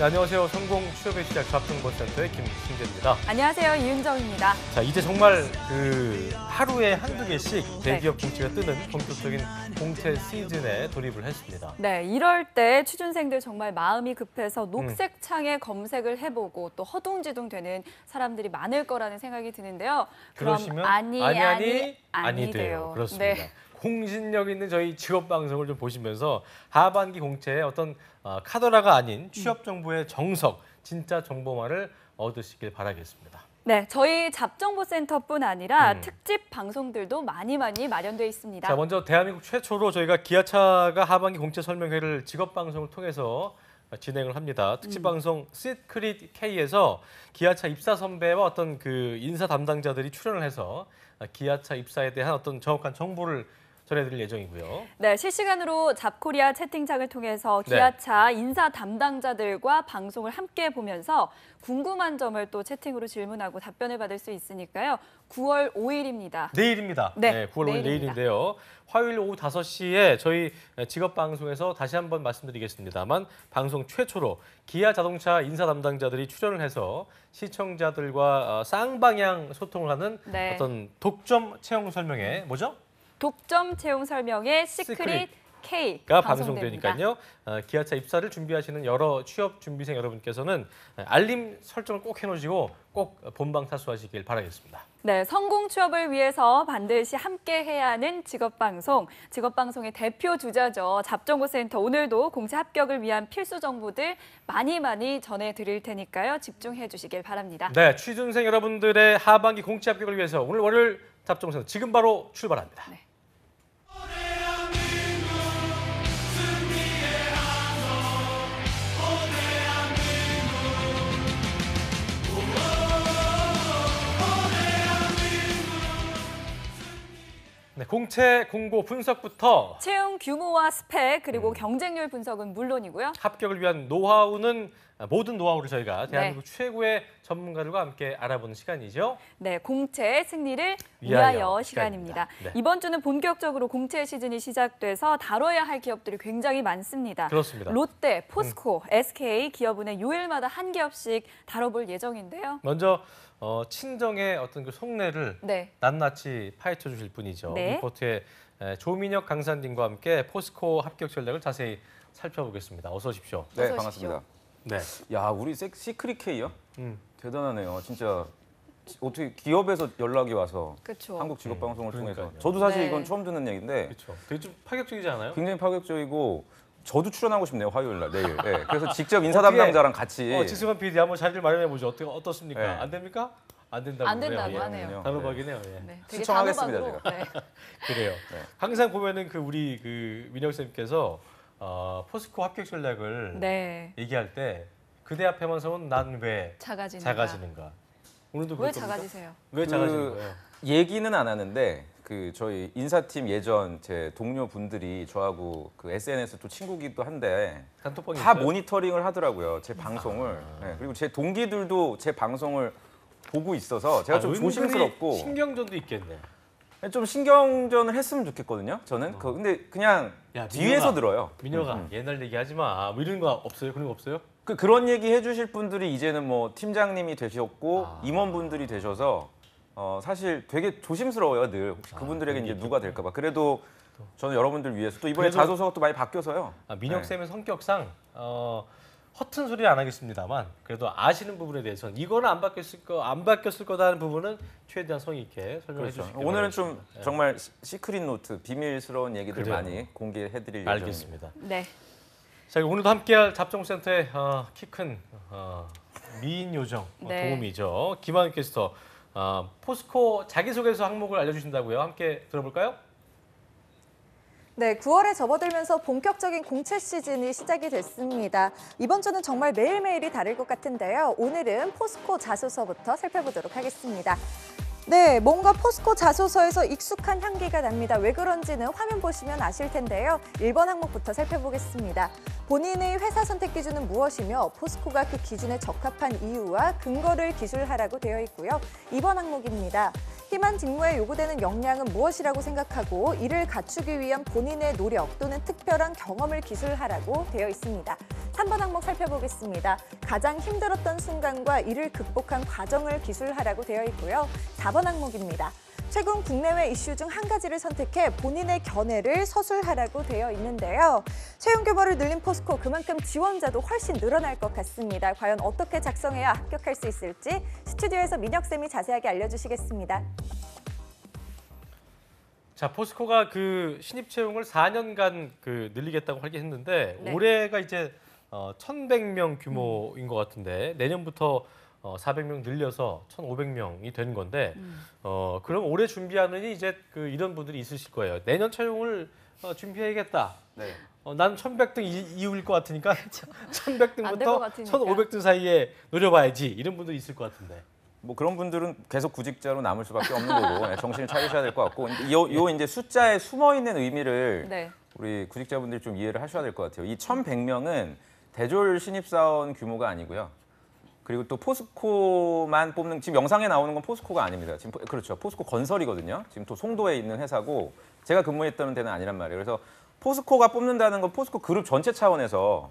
네, 안녕하세요. 성공 취업의 시작 잡정보센터의 김승재입니다. 안녕하세요. 이은정입니다. 자, 이제 정말 하루에 한두 개씩 대기업 공채가 뜨는 본격적인 공채 시즌에 돌입을 했습니다. 네, 이럴 때 취준생들 정말 마음이 급해서 녹색 창에 검색을 해보고 또 허둥지둥 되는 사람들이 많을 거라는 생각이 드는데요. 그럼 그러시면 아니 돼요. 그렇습니다. 네. 공신력 있는 저희 직업 방송을 좀 보시면서 하반기 공채의 어떤 카더라가 아닌 취업 정보의 정석, 진짜 정보만을 얻으시길 바라겠습니다. 네, 저희 잡정보센터뿐 아니라 특집 방송들도 많이 마련돼 있습니다. 자, 먼저 대한민국 최초로 저희가 기아차가 하반기 공채 설명회를 직업 방송을 통해서 진행을 합니다. 특집 방송 시크릿 K에서 기아차 입사 선배와 어떤 인사 담당자들이 출연을 해서 기아차 입사에 대한 어떤 정확한 정보를 전해드릴 예정이고요. 네, 실시간으로 잡코리아 채팅창을 통해서 기아차 인사 담당자들과 방송을 함께 보면서 궁금한 점을 또 채팅으로 질문하고 답변을 받을 수 있으니까요. 9월 5일입니다. 내일입니다. 네, 9월 5일 내일인데요. 화요일 오후 5시에 저희 직업방송에서 다시 한번 말씀드리겠습니다만 방송 최초로 기아 자동차 인사 담당자들이 출연을 해서 시청자들과 쌍방향 소통을 하는 어떤 독점 채용 설명회, 뭐죠? 독점 채용 설명회 시크릿 K가 방송되니까요. 기아차 입사를 준비하시는 여러 취업 준비생 여러분께서는 알림 설정을 꼭 해놓으시고 꼭 본방 타수하시길 바라겠습니다. 네, 성공 취업을 위해서 반드시 함께 해야 하는 직업방송의 대표 주자죠. 잡정보센터 오늘도 공채 합격을 위한 필수 정보들 많이 전해드릴 테니까요. 집중해 주시길 바랍니다. 네, 취준생 여러분들의 하반기 공채 합격을 위해서 오늘 월요일 잡정보센터 지금 바로 출발합니다. 네. 네, 공채 공고 분석부터 채용 규모와 스펙 그리고 경쟁률 분석은 물론이고요. 합격을 위한 노하우는 모든 노하우를 저희가 대한민국 최고의 전문가들과 함께 알아보는 시간이죠. 네, 공채 승리를 위하여 시간입니다. 네. 이번 주는 본격적으로 공채 시즌이 시작돼서 다뤄야 할 기업들이 굉장히 많습니다. 그렇습니다. 롯데, 포스코, SK 기업은행 요일마다 한 기업씩 다뤄볼 예정인데요. 먼저 친정의 어떤 속내를 낱낱이 파헤쳐 주실 분이죠. 리포트의 조민혁 강사님과 함께 포스코 합격 전략을 자세히 살펴보겠습니다. 어서 오십시오. 네, 어서 반갑습니다. 네. 야, 우리 시크릿 K요? 대단하네요. 진짜 어떻게 기업에서 연락이 와서 한국 직업 방송을 통해서 저도 사실 이건 처음 듣는 얘기인데 그렇죠. 되게 좀 파격적이지 않아요? 굉장히 파격적이고 저도 출연하고 싶네요. 화요일 날 내일. 네, 그래서 직접 인사 담당자랑 같이 지승환 PD 한번 자리를 마련해 보죠. 어떻습니까? 네. 안 됩니까? 안 된다고 안 된다고 그래요. 하네요. 단호박이네요. 네, 되게 신청하겠습니다, 단호박으로. 그래요. 네. 항상 보면은 우리 민혁 쌤께서 포스코 합격 전략을 얘기할 때 그대 앞에만 서면 난 왜 작아지는가? 오늘도 왜 작아지세요? 왜 작아지는 거예요? 얘기는 안 하는데 저희 인사팀 예전 제 동료분들이 저하고 SNS 또 친구기도 한데 다 모니터링을 하더라고요. 제 방송을. 네, 그리고 제 동기들도 제 방송을 보고 있어서 제가 좀 조심스럽고 신경전도 있겠네. 좀 신경전을 했으면 좋겠거든요. 저는 근데 그냥 뒤에서 들어요. 민혁아 옛날 얘기하지 마. 뭐 이런 거 없어요? 그런 거 없어요? 그런 얘기 해주실 분들이 이제는 뭐 팀장님이 되셨고 임원분들이 되셔서 사실 되게 조심스러워요. 늘 혹시 그분들에게 이제 누가 될까 봐. 그래도 저는 여러분들 위해서 또 이번에 자소서가 또 많이 바뀌어서요. 민혁 쌤의 성격상 허튼 소리는 안 하겠습니다만 그래도 아시는 부분에 대해서는 이거는 안 바뀌었을 거다는 부분은 최대한 성의 있게 설명해 주시기 바랍니다. 오늘은 좀 정말 시크릿 노트, 비밀스러운 얘기들 많이 공개해드릴 예정입니다. 알겠습니다. 네. 자, 오늘도 함께할 잡정센터의 키 큰 미인 요정 도우미죠. 김한규 캐스터. 포스코 자기소개서 항목을 알려주신다고요. 함께 들어볼까요? 네, 9월에 접어들면서 본격적인 공채 시즌이 시작이 됐습니다. 이번 주는 정말 매일매일이 다를 것 같은데요. 오늘은 포스코 자소서부터 살펴보도록 하겠습니다. 네, 뭔가 포스코 자소서에서 익숙한 향기가 납니다. 왜 그런지는 화면 보시면 아실 텐데요. 1번 항목부터 살펴보겠습니다. 본인의 회사 선택 기준은 무엇이며 포스코가 그 기준에 적합한 이유와 근거를 기술하라고 되어 있고요. 2번 항목입니다. 희망 직무에 요구되는 역량은 무엇이라고 생각하고 이를 갖추기 위한 본인의 노력 또는 특별한 경험을 기술하라고 되어 있습니다. 3번 항목 살펴보겠습니다. 가장 힘들었던 순간과 이를 극복한 과정을 기술하라고 되어 있고요. 4번 항목입니다. 최근 국내외 이슈 중 한 가지를 선택해 본인의 견해를 서술하라고 되어 있는데요. 채용 규모를 늘린 포스코, 그만큼 지원자도 훨씬 늘어날 것 같습니다. 과연 어떻게 작성해야 합격할 수 있을지 스튜디오에서 민혁 쌤이 자세하게 알려주시겠습니다. 자, 포스코가 그 신입 채용을 4년간 늘리겠다고 하긴 했는데 네. 올해가 이제 1,100명 규모인 것 같은데 내년부터 400명 늘려서 1,500명이 되는 건데 그럼 올해 준비하느니 이제 이런 분들이 있으실 거예요. 내년 채용을 준비해야겠다. 네. 난 1,100등 이후일 것 같으니까 안될것 1,100등부터 같으니까. 1,500등 사이에 노려봐야지 이런 분들이 있을 것 같은데. 뭐 그런 분들은 계속 구직자로 남을 수밖에 없는 거고 네, 정신을 차리셔야 될 것 같고 요 이제 숫자에 숨어 있는 의미를 네. 우리 구직자분들이 좀 이해를 하셔야 될 것 같아요. 이 1,100명은 대졸 신입사원 규모가 아니고요. 그리고 또 포스코만 뽑는 지금 영상에 나오는 건 포스코가 아닙니다. 지금 그렇죠. 포스코 건설이거든요. 지금 또 송도에 있는 회사고 제가 근무했던 데는 아니란 말이에요. 그래서 포스코가 뽑는다는 건 포스코 그룹 전체 차원에서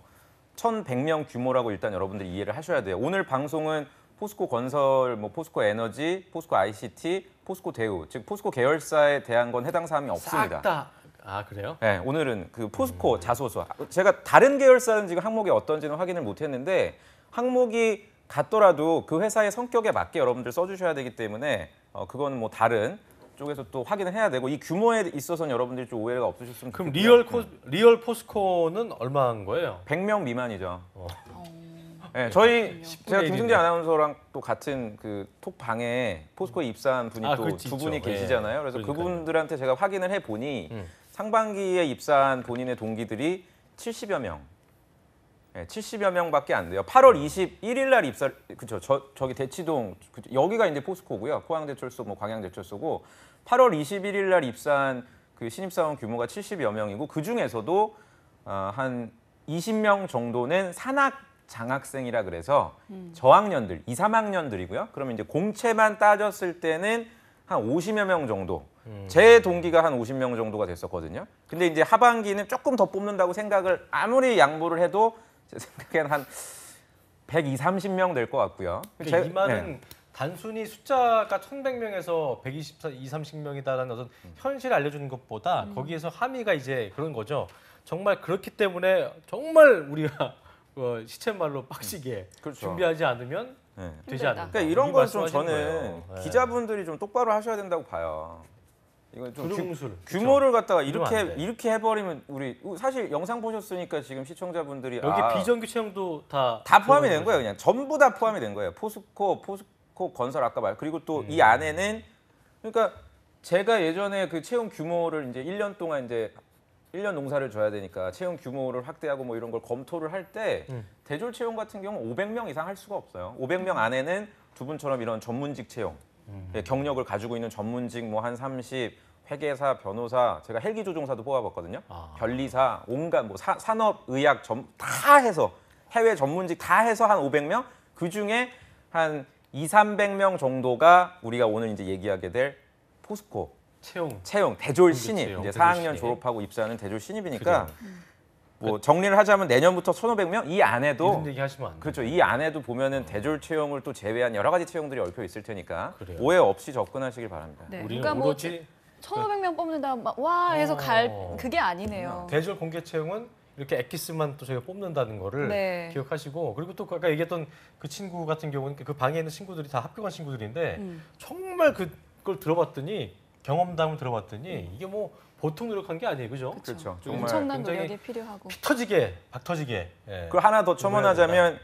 1,100명 규모라고 일단 여러분들이 이해를 하셔야 돼요. 오늘 방송은 포스코 건설, 뭐 포스코 에너지, 포스코 ICT, 포스코 대우, 즉 포스코 계열사에 대한 건 해당 사항이 없습니다. 싹 다. 아, 그래요? 네, 오늘은 그 포스코 자소서. 제가 다른 계열사는 지금 항목이 어떤지는 확인을 못했는데 항목이 같더라도 그 회사의 성격에 맞게 여러분들 써주셔야 되기 때문에 그거는 뭐 다른 쪽에서 또 확인을 해야 되고 이 규모에 있어서는 여러분들이 좀 오해가 없으셨으면 그럼 좋겠고요. 리얼 포스코는 얼마인 거예요? 100명 미만이죠. 네, 저희 제가 10분의 김승재 1이네. 아나운서랑 또 같은 그 톡방에 포스코에 입사한 분이 또 그렇지, 두 분이 있죠. 계시잖아요. 그래서 그러니까요. 그분들한테 제가 확인을 해 보니 상반기에 입사한 본인의 동기들이 70여 명. 네, 70여 명밖에 안 돼요. 8월 21일 날 입사 그죠? 저기 대치동 여기가 이제 포스코고요. 포항제철소 뭐 광양제철소고 8월 21일 날 입사한 그 신입사원 규모가 70여 명이고 그 중에서도 한 20명 정도는 산학 장학생이라 그래서 저학년들, 2, 3학년들이고요. 그러면 이제 공채만 따졌을 때는 한 50여 명 정도. 제 동기가 한 50명 정도가 됐었거든요. 근데 이제 하반기는 조금 더 뽑는다고 생각을 아무리 양보를 해도 제 생각에는 한 120, 30명 될 것 같고요. 그러니까 이 말은 단순히 숫자가 1,100명에서 120, 30명이다라는 어떤 현실을 알려주는 것보다 거기에서 함의가 이제 그런 거죠. 정말 그렇기 때문에 정말 우리가 시쳇말로 빡시게 그렇죠. 준비하지 않으면 네. 되지 힘들다. 않는다. 그러니까 이런 이 건 좀 말씀하시는 저는 거예요. 네. 기자분들이 좀 똑바로 하셔야 된다고 봐요. 이건 좀 두루뭉술. 규모를 갖다가 이러면 안 돼. 이렇게 해버리면 우리 사실 영상 보셨으니까 지금 시청자분들이 여기 비정규 채용도 다 포함이 된 거예요. 그냥 전부 다 포함이 된 거예요. 포스코 건설 아까 말 그리고 또 이 안에는 그러니까 제가 예전에 그 채용 규모를 이제 1년 동안 이제 1년 농사를 져야 되니까 채용 규모를 확대하고 뭐 이런 걸 검토를 할 때 대졸 채용 같은 경우는 500명 이상 할 수가 없어요. 500명 안에는 두 분처럼 이런 전문직 채용, 예, 경력을 가지고 있는 전문직 뭐 한 30, 회계사, 변호사, 제가 헬기 조종사도 뽑아봤거든요. 변리사, 온갖 뭐 산업, 의학 다 해서 해외 전문직 다 해서 한 500명, 그 중에 한 2, 300명 정도가 우리가 오늘 이제 얘기하게 될 포스코 채용 대졸 신입 채용, 이제 대졸 4학년 신입. 졸업하고 입사하는 대졸 신입이니까 그래요. 뭐 정리를 하자면 내년부터 1,500명 이 안에도 이런 얘기 하시면 안 돼요. 그렇죠. 이 안에도 보면은 대졸 채용을 또 제외한 여러 가지 채용들이 얽혀 있을 테니까 그래요. 오해 없이 접근하시길 바랍니다. 네. 우리는 그러니까 뭐 오로지 1,500명 뽑는다 막 와 해서 갈 그게 아니네요. 대졸 공개 채용은 이렇게 엑기스만 또 저희가 뽑는다는 거를 네. 기억하시고 그리고 또 아까 얘기했던 그 친구 같은 경우는 그 방에 있는 친구들이 다 합격한 친구들인데 정말 그걸 들어봤더니 경험담을 들어봤더니 이게 뭐 보통 노력한 게 아니에요, 그죠? 그렇죠. 정말 엄청난 굉장히 노력이 필요하고. 피 터지게 박 터지게. 예. 그 하나 더 첨언하자면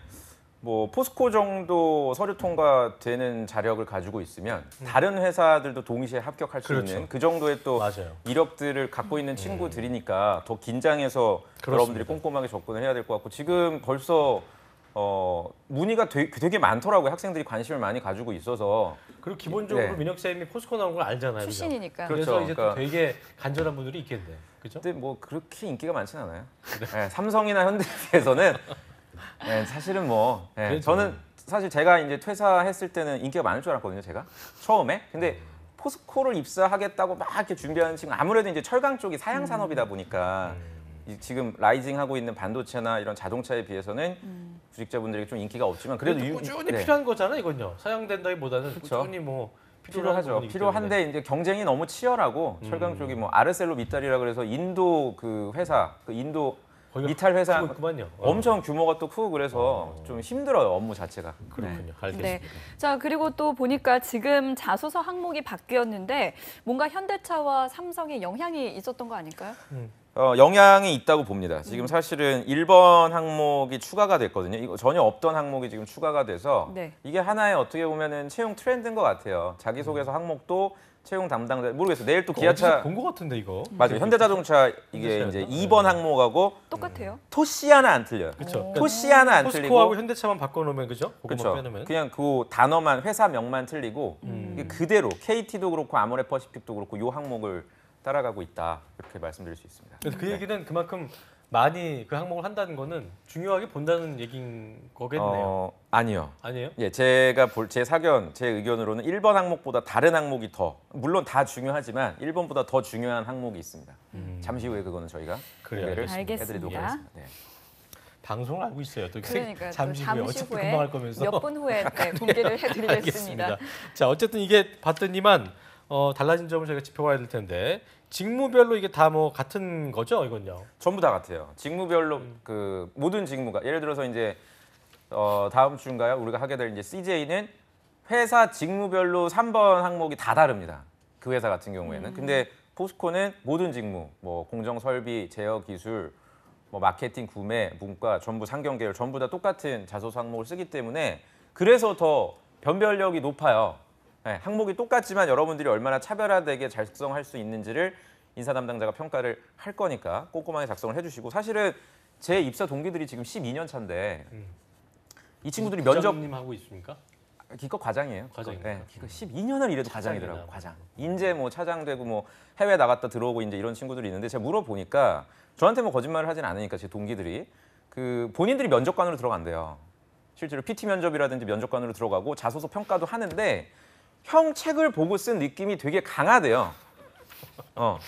뭐 포스코 정도 서류 통과되는 자력을 가지고 있으면 다른 회사들도 동시에 합격할 수 그렇죠. 있는 그 정도의 또 맞아요. 이력들을 갖고 있는 친구들이니까 더 긴장해서 여러분들이 꼼꼼하게 접근을 해야 될 것 같고 지금 벌써 문의가 되게 많더라고요. 학생들이 관심을 많이 가지고 있어서 그리고 기본적으로 네. 민혁 쌤이 포스코 나온 걸 알잖아요. 그죠? 출신이니까. 그래서 그렇죠. 이제 또 그러니까. 되게 간절한 분들이 있겠네. 그죠? 근데 뭐 그렇게 인기가 많지는 않아요. 네, 삼성이나 현대에서는 네, 사실은 뭐 그래도. 저는 사실 제가 이제 퇴사했을 때는 인기가 많을 줄 알았거든요. 제가 처음에. 근데 포스코를 입사하겠다고 막 이렇게 준비하는 친구 아무래도 이제 철강 쪽이 사양 산업이다 보니까 지금 라이징하고 있는 반도체나 이런 자동차에 비해서는 구직자분들에게 좀 인기가 없지만 그래도 꾸준히 필요한 거잖아요, 이건요. 사양된다기보다는 그쵸. 꾸준히 뭐 필요하죠. 필요한데 이제 경쟁이 너무 치열하고 철강 쪽이 뭐 아르셀로 미탈이라 그래서 인도 그 회사, 그 인도 미탈 회사 있구만요. 엄청 규모가 또 크고 그래서 좀 힘들어요, 업무 자체가. 그렇군요. 알겠습니다. 네. 자, 그리고 또 보니까 지금 자소서 항목이 바뀌었는데 뭔가 현대차와 삼성의 영향이 있었던 거 아닐까요? 영향이 있다고 봅니다. 지금 사실은 1번 항목이 추가가 됐거든요. 이거 전혀 없던 항목이 지금 추가가 돼서 네. 이게 하나의 어떻게 보면은 채용 트렌드인 것 같아요. 자기소개서 항목도 채용 담당자 모르겠어요. 내일 또 기아차 본것 같은데 이거. 맞아요. 현대자동차 이게 현대차였나? 이제 2번 항목하고 똑같아요. 토씨 하나 안 틀려요. 그렇죠. 토씨 하나 안 포스코하고 틀리고 현대차만 바꿔놓으면 그죠? 그거만 그렇죠. 빼놓으면. 그냥 그 단어만 회사명만 틀리고 이게 그대로 KT도 그렇고 아모레퍼시픽도 그렇고 요 항목을 따라가고 있다 이렇게 말씀드릴 수 있습니다. 그래서 그 얘기는 그만큼 많이 그 항목을 한다는 거는 중요하게 본다는 얘기인 거겠네요. 아니요. 아니에요? 예, 제가 제 사견, 제 의견으로는 1번 항목보다 다른 항목이 더 물론 다 중요하지만 1번보다 더 중요한 항목이 있습니다. 잠시 후에 그거는 저희가 그래요, 공개를 알겠습니다. 해드리도록 하겠습니다. 네. 방송을 알고 있어요. 또 그러니까요. 잠시 후에 어차피 금방 할 거면서. 몇 분 후에 네, 공개를 해드리겠습니다. 알겠습니다. 자, 어쨌든 이게 봤더니만 달라진 점을 저희가 짚어봐야 될 텐데 직무별로 이게 다 뭐 같은 거죠, 이건요? 전부 다 같아요. 직무별로 그 모든 직무가 예를 들어서 이제 다음 주인가요? 우리가 하게 될 이제 CJ는 회사 직무별로 3번 항목이 다 다릅니다. 그 회사 같은 경우에는. 근데 포스코는 모든 직무, 뭐 공정 설비, 제어 기술, 뭐 마케팅, 구매, 문과 전부 상경 계열 전부 다 똑같은 자소서 항목을 쓰기 때문에 그래서 더 변별력이 높아요. 네, 항목이 똑같지만 여러분들이 얼마나 차별화되게 작성할 수 있는지를 인사 담당자가 평가를 할 거니까 꼼꼼하게 작성을 해주시고 사실은 제 입사 동기들이 지금 12년 차인데 이 친구들이 면접 님 하고 있습니까? 기껏 과장이에요. 과장입니다. 네, 기껏 12년을 일해도 차장이나 과장이더라고. 뭐. 과장. 인제 뭐 차장 되고 뭐 해외 나갔다 들어오고 이제 이런 친구들이 있는데 제가 물어보니까 저한테 뭐 거짓말을 하진 않으니까 제 동기들이 그 본인들이 면접관으로 들어간대요. 실제로 PT 면접이라든지 면접관으로 들어가고 자소서 평가도 하는데 형 책을 보고 쓴 느낌이 되게 강하대요.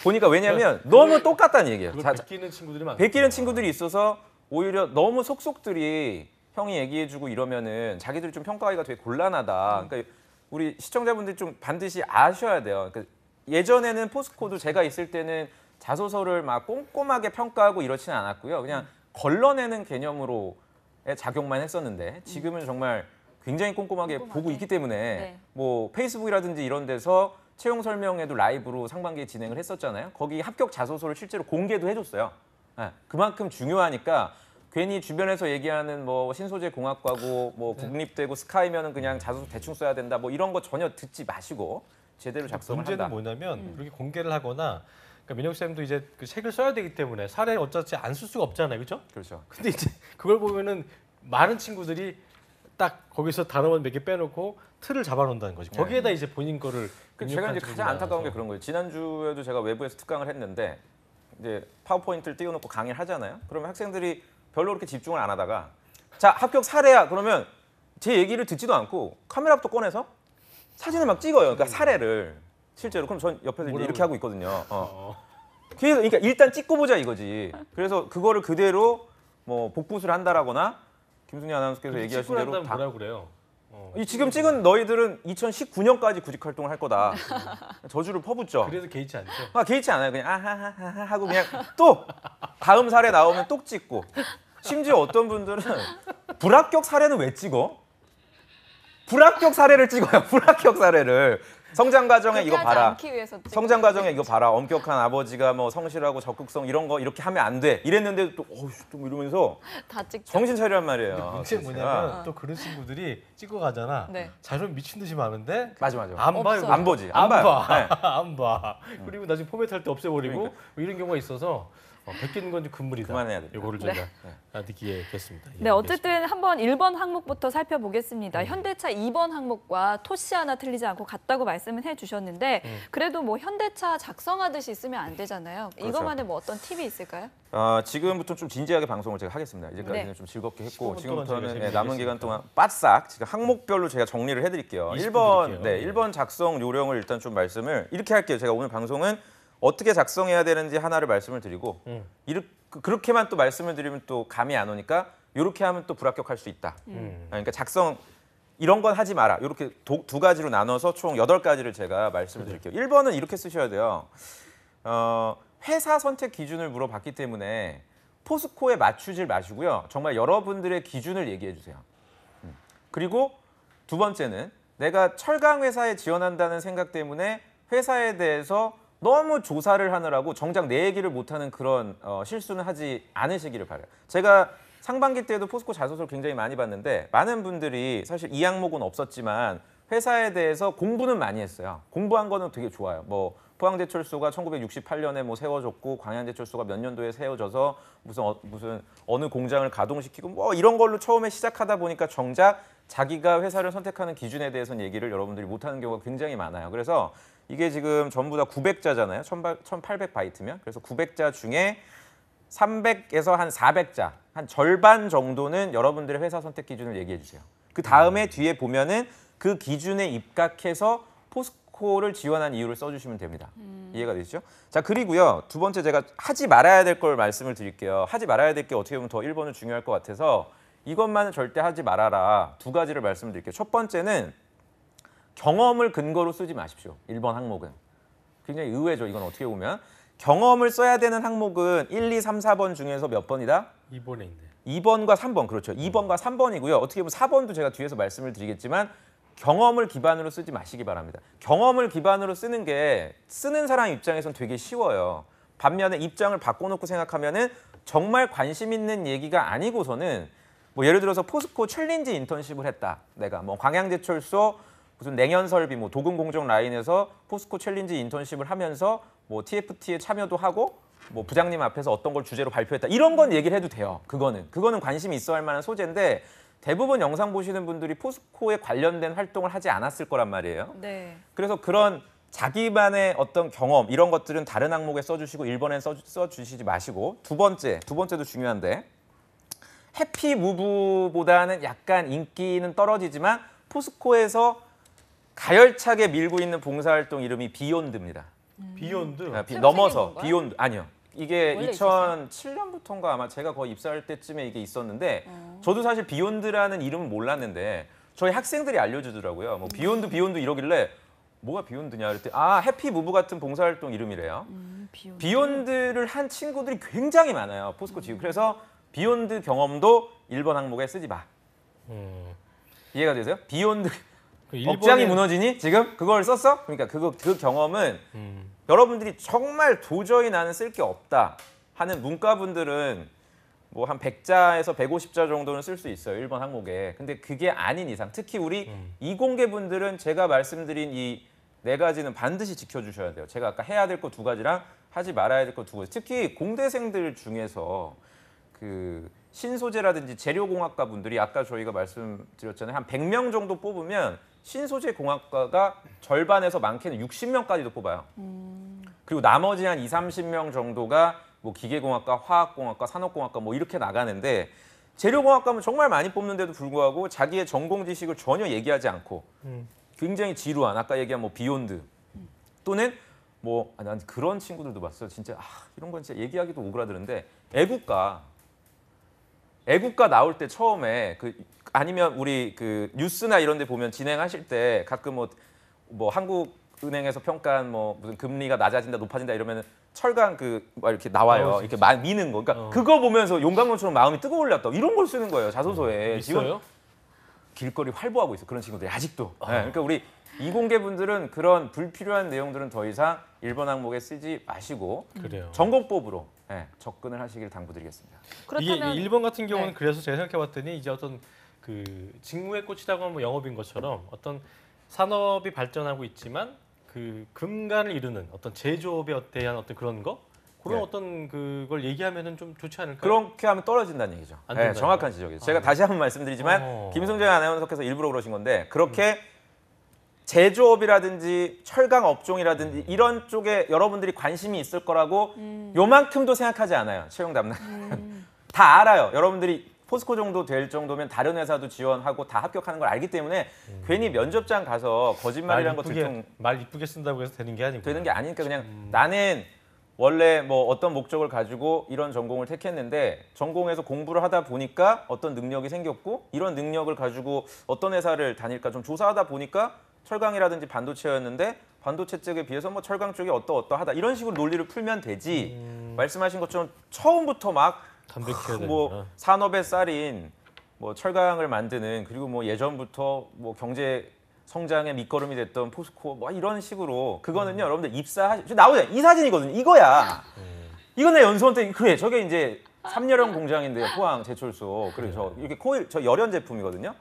보니까 왜냐면 너무 똑같다는 얘기예요. 그걸 베끼는 친구들이 많아요. 베끼는 친구들이 있어서 오히려 너무 속속들이 형이 얘기해주고 이러면은 자기들이 좀 평가하기가 되게 곤란하다. 그러니까 우리 시청자분들이 좀 반드시 아셔야 돼요. 그러니까 예전에는 포스코도 제가 있을 때는 자소서를 막 꼼꼼하게 평가하고 이렇지는 않았고요. 그냥 걸러내는 개념으로 작용만 했었는데 지금은 정말 굉장히 꼼꼼하게 보고 있기 때문에 네. 뭐 페이스북이라든지 이런 데서 채용 설명회도 라이브로 상반기에 진행을 했었잖아요. 거기 합격 자소서를 실제로 공개도 해줬어요. 네, 그만큼 중요하니까 괜히 주변에서 얘기하는 뭐 신소재 공학과고 뭐 국립대고 스카이면은 그냥 자소서 대충 써야 된다 뭐 이런 거 전혀 듣지 마시고 제대로 작성을 문제는 한다. 뭐냐면 그렇게 공개를 하거나 그러니까 민혁 쌤도 이제 그 책을 써야 되기 때문에 사례를 어차피 안 쓸 수가 없잖아요, 그렇죠? 그렇죠. 근데 이제 그걸 보면은 많은 친구들이 딱 거기서 단어만 몇 개 빼놓고 틀을 잡아놓는다는 거지. 거기에다 이제 본인 거를 제가 이제 입력한 가장 안타까운 게 친구들이 그런 거예요. 지난주에도 제가 외부에서 특강을 했는데 이제 파워포인트를 띄워놓고 강의를 하잖아요. 그러면 학생들이 별로 그렇게 집중을 안 하다가 자 합격 사례야 그러면 제 얘기를 듣지도 않고 카메라부터 꺼내서 사진을 막 찍어요. 그러니까 사례를 실제로 그럼 전 옆에서 이제 이렇게 하고 있거든요. 그래서 그러니까 일단 찍고 보자 이거지. 그래서 그거를 그대로 뭐 복붙을 한다라거나 김순희 아나운서께서 얘기하신 대로 한다면 뭐라고 그래요? 이 지금 찍은 너희들은 2019년까지 구직 활동을 할 거다. 저주를 퍼붓죠. 그래도 개의치 않죠. 개의치 않아요. 그냥 아하하하 하고 그냥 또 다음 사례 나오면 또 찍고. 심지어 어떤 분들은 불합격 사례는 왜 찍어? 불합격 사례를 찍어요. 불합격 사례를. 성장 과정에 이거 봐라. 성장 과정에 이거 봐라. 엄격한 아버지가 뭐 성실하고 적극성 이런 거 이렇게 하면 안 돼. 이랬는데 또 또 이러면서 다 찍죠. 정신 차리란 말이에요. 문제 뭐냐면 또 그런 친구들이 찍고 가잖아. 네. 자료 미친 듯이 많은데 맞아. 안 봐요. 없어요. 안 보지. 안 봐요. 봐. 네. 안 봐. 그리고 나중에 포맷할 때 없애버리고 뭐 이런 경우가 있어서 베끼는 건 좀 금물이다. 그만해야 됩니다. 요거를 저희가 느끼겠습니다. 네, 어쨌든 한번 1번 항목부터 살펴보겠습니다. 현대차 2번 항목과 토씨 하나 틀리지 않고 같다고 말씀을 해주셨는데 그래도 뭐 현대차 작성하듯이 쓰면 안 되잖아요. 그렇죠. 이것만의 뭐 어떤 팁이 있을까요? 지금부터 좀 진지하게 방송을 제가 하겠습니다. 이제까지는 네. 좀 즐겁게 15분 했고 동안 지금부터는 저희가 남은 기간 재밌게 동안 바싹 지금 항목별로 제가 정리를 해드릴게요. 20분 1번, 드릴게요. 1번 작성 요령을 일단 좀 말씀을 이렇게 할게요. 제가 오늘 방송은 어떻게 작성해야 되는지 하나를 말씀을 드리고 그렇게만 또 말씀을 드리면 또 감이 안 오니까 이렇게 하면 또 불합격할 수 있다. 그러니까 작성 이런 건 하지 마라. 이렇게 두 가지로 나눠서 총 8가지를 제가 말씀을 드릴게요. 1번은 이렇게 쓰셔야 돼요. 회사 선택 기준을 물어봤기 때문에 포스코에 맞추질 마시고요. 정말 여러분들의 기준을 얘기해 주세요. 그리고 두 번째는 내가 철강 회사에 지원한다는 생각 때문에 회사에 대해서 너무 조사를 하느라고 정작 내 얘기를 못하는 그런 실수는 하지 않으시기를 바라요. 제가 상반기 때도 포스코 자소서를 굉장히 많이 봤는데 많은 분들이 사실 이 항목은 없었지만 회사에 대해서 공부는 많이 했어요. 공부한 거는 되게 좋아요. 뭐 포항제철소가 1968년에 뭐 세워졌고 광양제철소가 몇 년도에 세워져서 무슨 어느 공장을 가동시키고 뭐 이런 걸로 처음에 시작하다 보니까 정작 자기가 회사를 선택하는 기준에 대해서는 얘기를 여러분들이 못하는 경우가 굉장히 많아요. 그래서 이게 지금 전부 다 900자잖아요. 1800바이트면. 그래서 900자 중에 300에서 한 400자, 한 절반 정도는 여러분들의 회사 선택 기준을 얘기해 주세요. 그 다음에 뒤에 보면은 그 기준에 입각해서 포스코를 지원한 이유를 써주시면 됩니다. 이해가 되시죠? 자, 그리고요. 두 번째 제가 하지 말아야 될 걸 말씀을 드릴게요. 하지 말아야 될 게 어떻게 보면 더 1번은 중요할 것 같아서 이것만은 절대 하지 말아라. 두 가지를 말씀드릴게요. 첫 번째는 경험을 근거로 쓰지 마십시오. 1번 항목은. 굉장히 의외죠. 이건 어떻게 보면. 경험을 써야 되는 항목은 1, 2, 3, 4번 중에서 몇 번이다? 2번에 있네. 2번과 3번. 그렇죠. 2번과 3번이고요. 어떻게 보면 4번도 제가 뒤에서 말씀을 드리겠지만 경험을 기반으로 쓰지 마시기 바랍니다. 경험을 기반으로 쓰는 게 쓰는 사람 입장에선 되게 쉬워요. 반면에 입장을 바꿔놓고 생각하면은 정말 관심 있는 얘기가 아니고서는 뭐 예를 들어서 포스코 챌린지 인턴십을 했다. 내가 뭐 광양제철소 무슨 냉연 설비 뭐 도금 공정 라인에서 포스코 챌린지 인턴십을 하면서 뭐 TFT에 참여도 하고 뭐 부장님 앞에서 어떤 걸 주제로 발표했다. 이런 건 얘기를 해도 돼요. 그거는 관심이 있어 할 만한 소재인데 대부분 영상 보시는 분들이 포스코에 관련된 활동을 하지 않았을 거란 말이에요. 네. 그래서 그런 자기만의 어떤 경험 이런 것들은 다른 항목에 써주시고 1번엔 써주시지 마시고 두 번째도 중요한데 해피 무브보다는 약간 인기는 떨어지지만 포스코에서 가열차게 밀고 있는 봉사활동 이름이 비욘드입니다. 비욘드. 넘어서 비욘드 아니요. 이게 원래 있었어요? 2007년부터인가 아마 제가 거의 입사할 때쯤에 이게 있었는데 저도 사실 비욘드라는 이름은 몰랐는데 저희 학생들이 알려주더라고요. 뭐 비욘드 이러길래 뭐가 비욘드냐 그랬더니 아 해피 무브 같은 봉사활동 이름이래요. 비욘드를 한 친구들이 굉장히 많아요. 포스코 지금. 그래서 비욘드 경험도 1번 항목에 쓰지 마. 이해가 되세요? 비욘드 업장이 무너지니 지금 그걸 썼어? 그러니까 그 경험은 여러분들이 정말 도저히 나는 쓸 게 없다 하는 문과분들은 뭐 한 100자에서 150자 정도는 쓸 수 있어요. 1번 항목에. 근데 그게 아닌 이상 특히 우리 이공계 분들은 제가 말씀드린 이 4가지는 반드시 지켜주셔야 돼요. 제가 아까 해야 될 거 2가지랑 하지 말아야 될 거 2가지. 특히 공대생들 중에서 그 신소재라든지 재료공학과 분들이 아까 저희가 말씀드렸잖아요. 한 100명 정도 뽑으면 신소재 공학과가 절반에서 많게는 60명까지도 뽑아요. 그리고 나머지 한 2, 30명 정도가 뭐 기계공학과, 화학공학과, 산업공학과 뭐 이렇게 나가는데 재료공학과는 정말 많이 뽑는데도 불구하고 자기의 전공 지식을 전혀 얘기하지 않고 굉장히 지루한 아까 얘기한 뭐 비욘드 또는 뭐 난 그런 친구들도 봤어요. 진짜 이런 건 진짜 얘기하기도 오그라드는데 애국가 나올 때 처음에 아니면 우리 그 뉴스나 이런 데 보면 진행하실 때 가끔 뭐 한국은행에서 평가한 뭐 무슨 금리가 낮아진다 높아진다 이러면은 철강 막 이렇게 나와요. 이렇게 미는 거. 그러니까 그거 보면서 용광로처럼 마음이 뜨거울렸다. 이런 걸 쓰는 거예요. 자소서에. 있어요? 길거리 활보하고 있어. 그런 친구들이 아직도. 네, 그러니까 우리 이공계 분들은 그런 불필요한 내용들은 더 이상 1번 항목에 쓰지 마시고 그래요. 전공법으로 접근을 하시길 당부드리겠습니다. 그렇다면 이게 1번 같은 경우는 네. 그래서 제가 생각해봤더니 이제 어떤 그 직무의 꽃이라고 하면 뭐 영업인 것처럼 어떤 산업이 발전하고 있지만 그 근간을 이루는 어떤 제조업에 대한 어떤 그런 거 그런 네. 어떤 그걸 얘기하면은 좀 좋지 않을까요? 그렇게 하면 떨어진다는 얘기죠. 안 네, 된다는 정확한 거. 지적이죠. 제가 다시 한번 말씀드리지만 김성재 아나운서께서 일부러 그러신 건데 그렇게 제조업이라든지 철강 업종이라든지 이런 쪽에 여러분들이 관심이 있을 거라고 요만큼도 생각하지 않아요. 채용 담당. 다 알아요. 여러분들이 포스코 정도 될 정도면 다른 회사도 지원하고 다 합격하는 걸 알기 때문에 괜히 면접장 가서 거짓말이라는 거 들통 말 이쁘게 쓴다고 해서 되는 게 아니고 되는 게 아니니까 그냥 나는 원래 뭐 어떤 목적을 가지고 이런 전공을 택했는데 전공에서 공부를 하다 보니까 어떤 능력이 생겼고 이런 능력을 가지고 어떤 회사를 다닐까 좀 조사하다 보니까 철강이라든지 반도체였는데 반도체 쪽에 비해서 뭐 철강 쪽이 어떠하다 이런 식으로 논리를 풀면 되지 말씀하신 것처럼 처음부터 막 담백해야 뭐 되는구나. 산업의 쌀인 뭐 철강을 만드는 그리고 뭐 예전부터 뭐 경제 성장의 밑거름이 됐던 포스코 뭐 이런 식으로 그거는요 여러분들 나오잖아요. 이 사진이거든요. 이거야. 이건 내 연수원 때 그래 저게 이제 3열형 공장인데요. 포항 제철소. 그래서 이렇게 코일 저 열연 제품이거든요.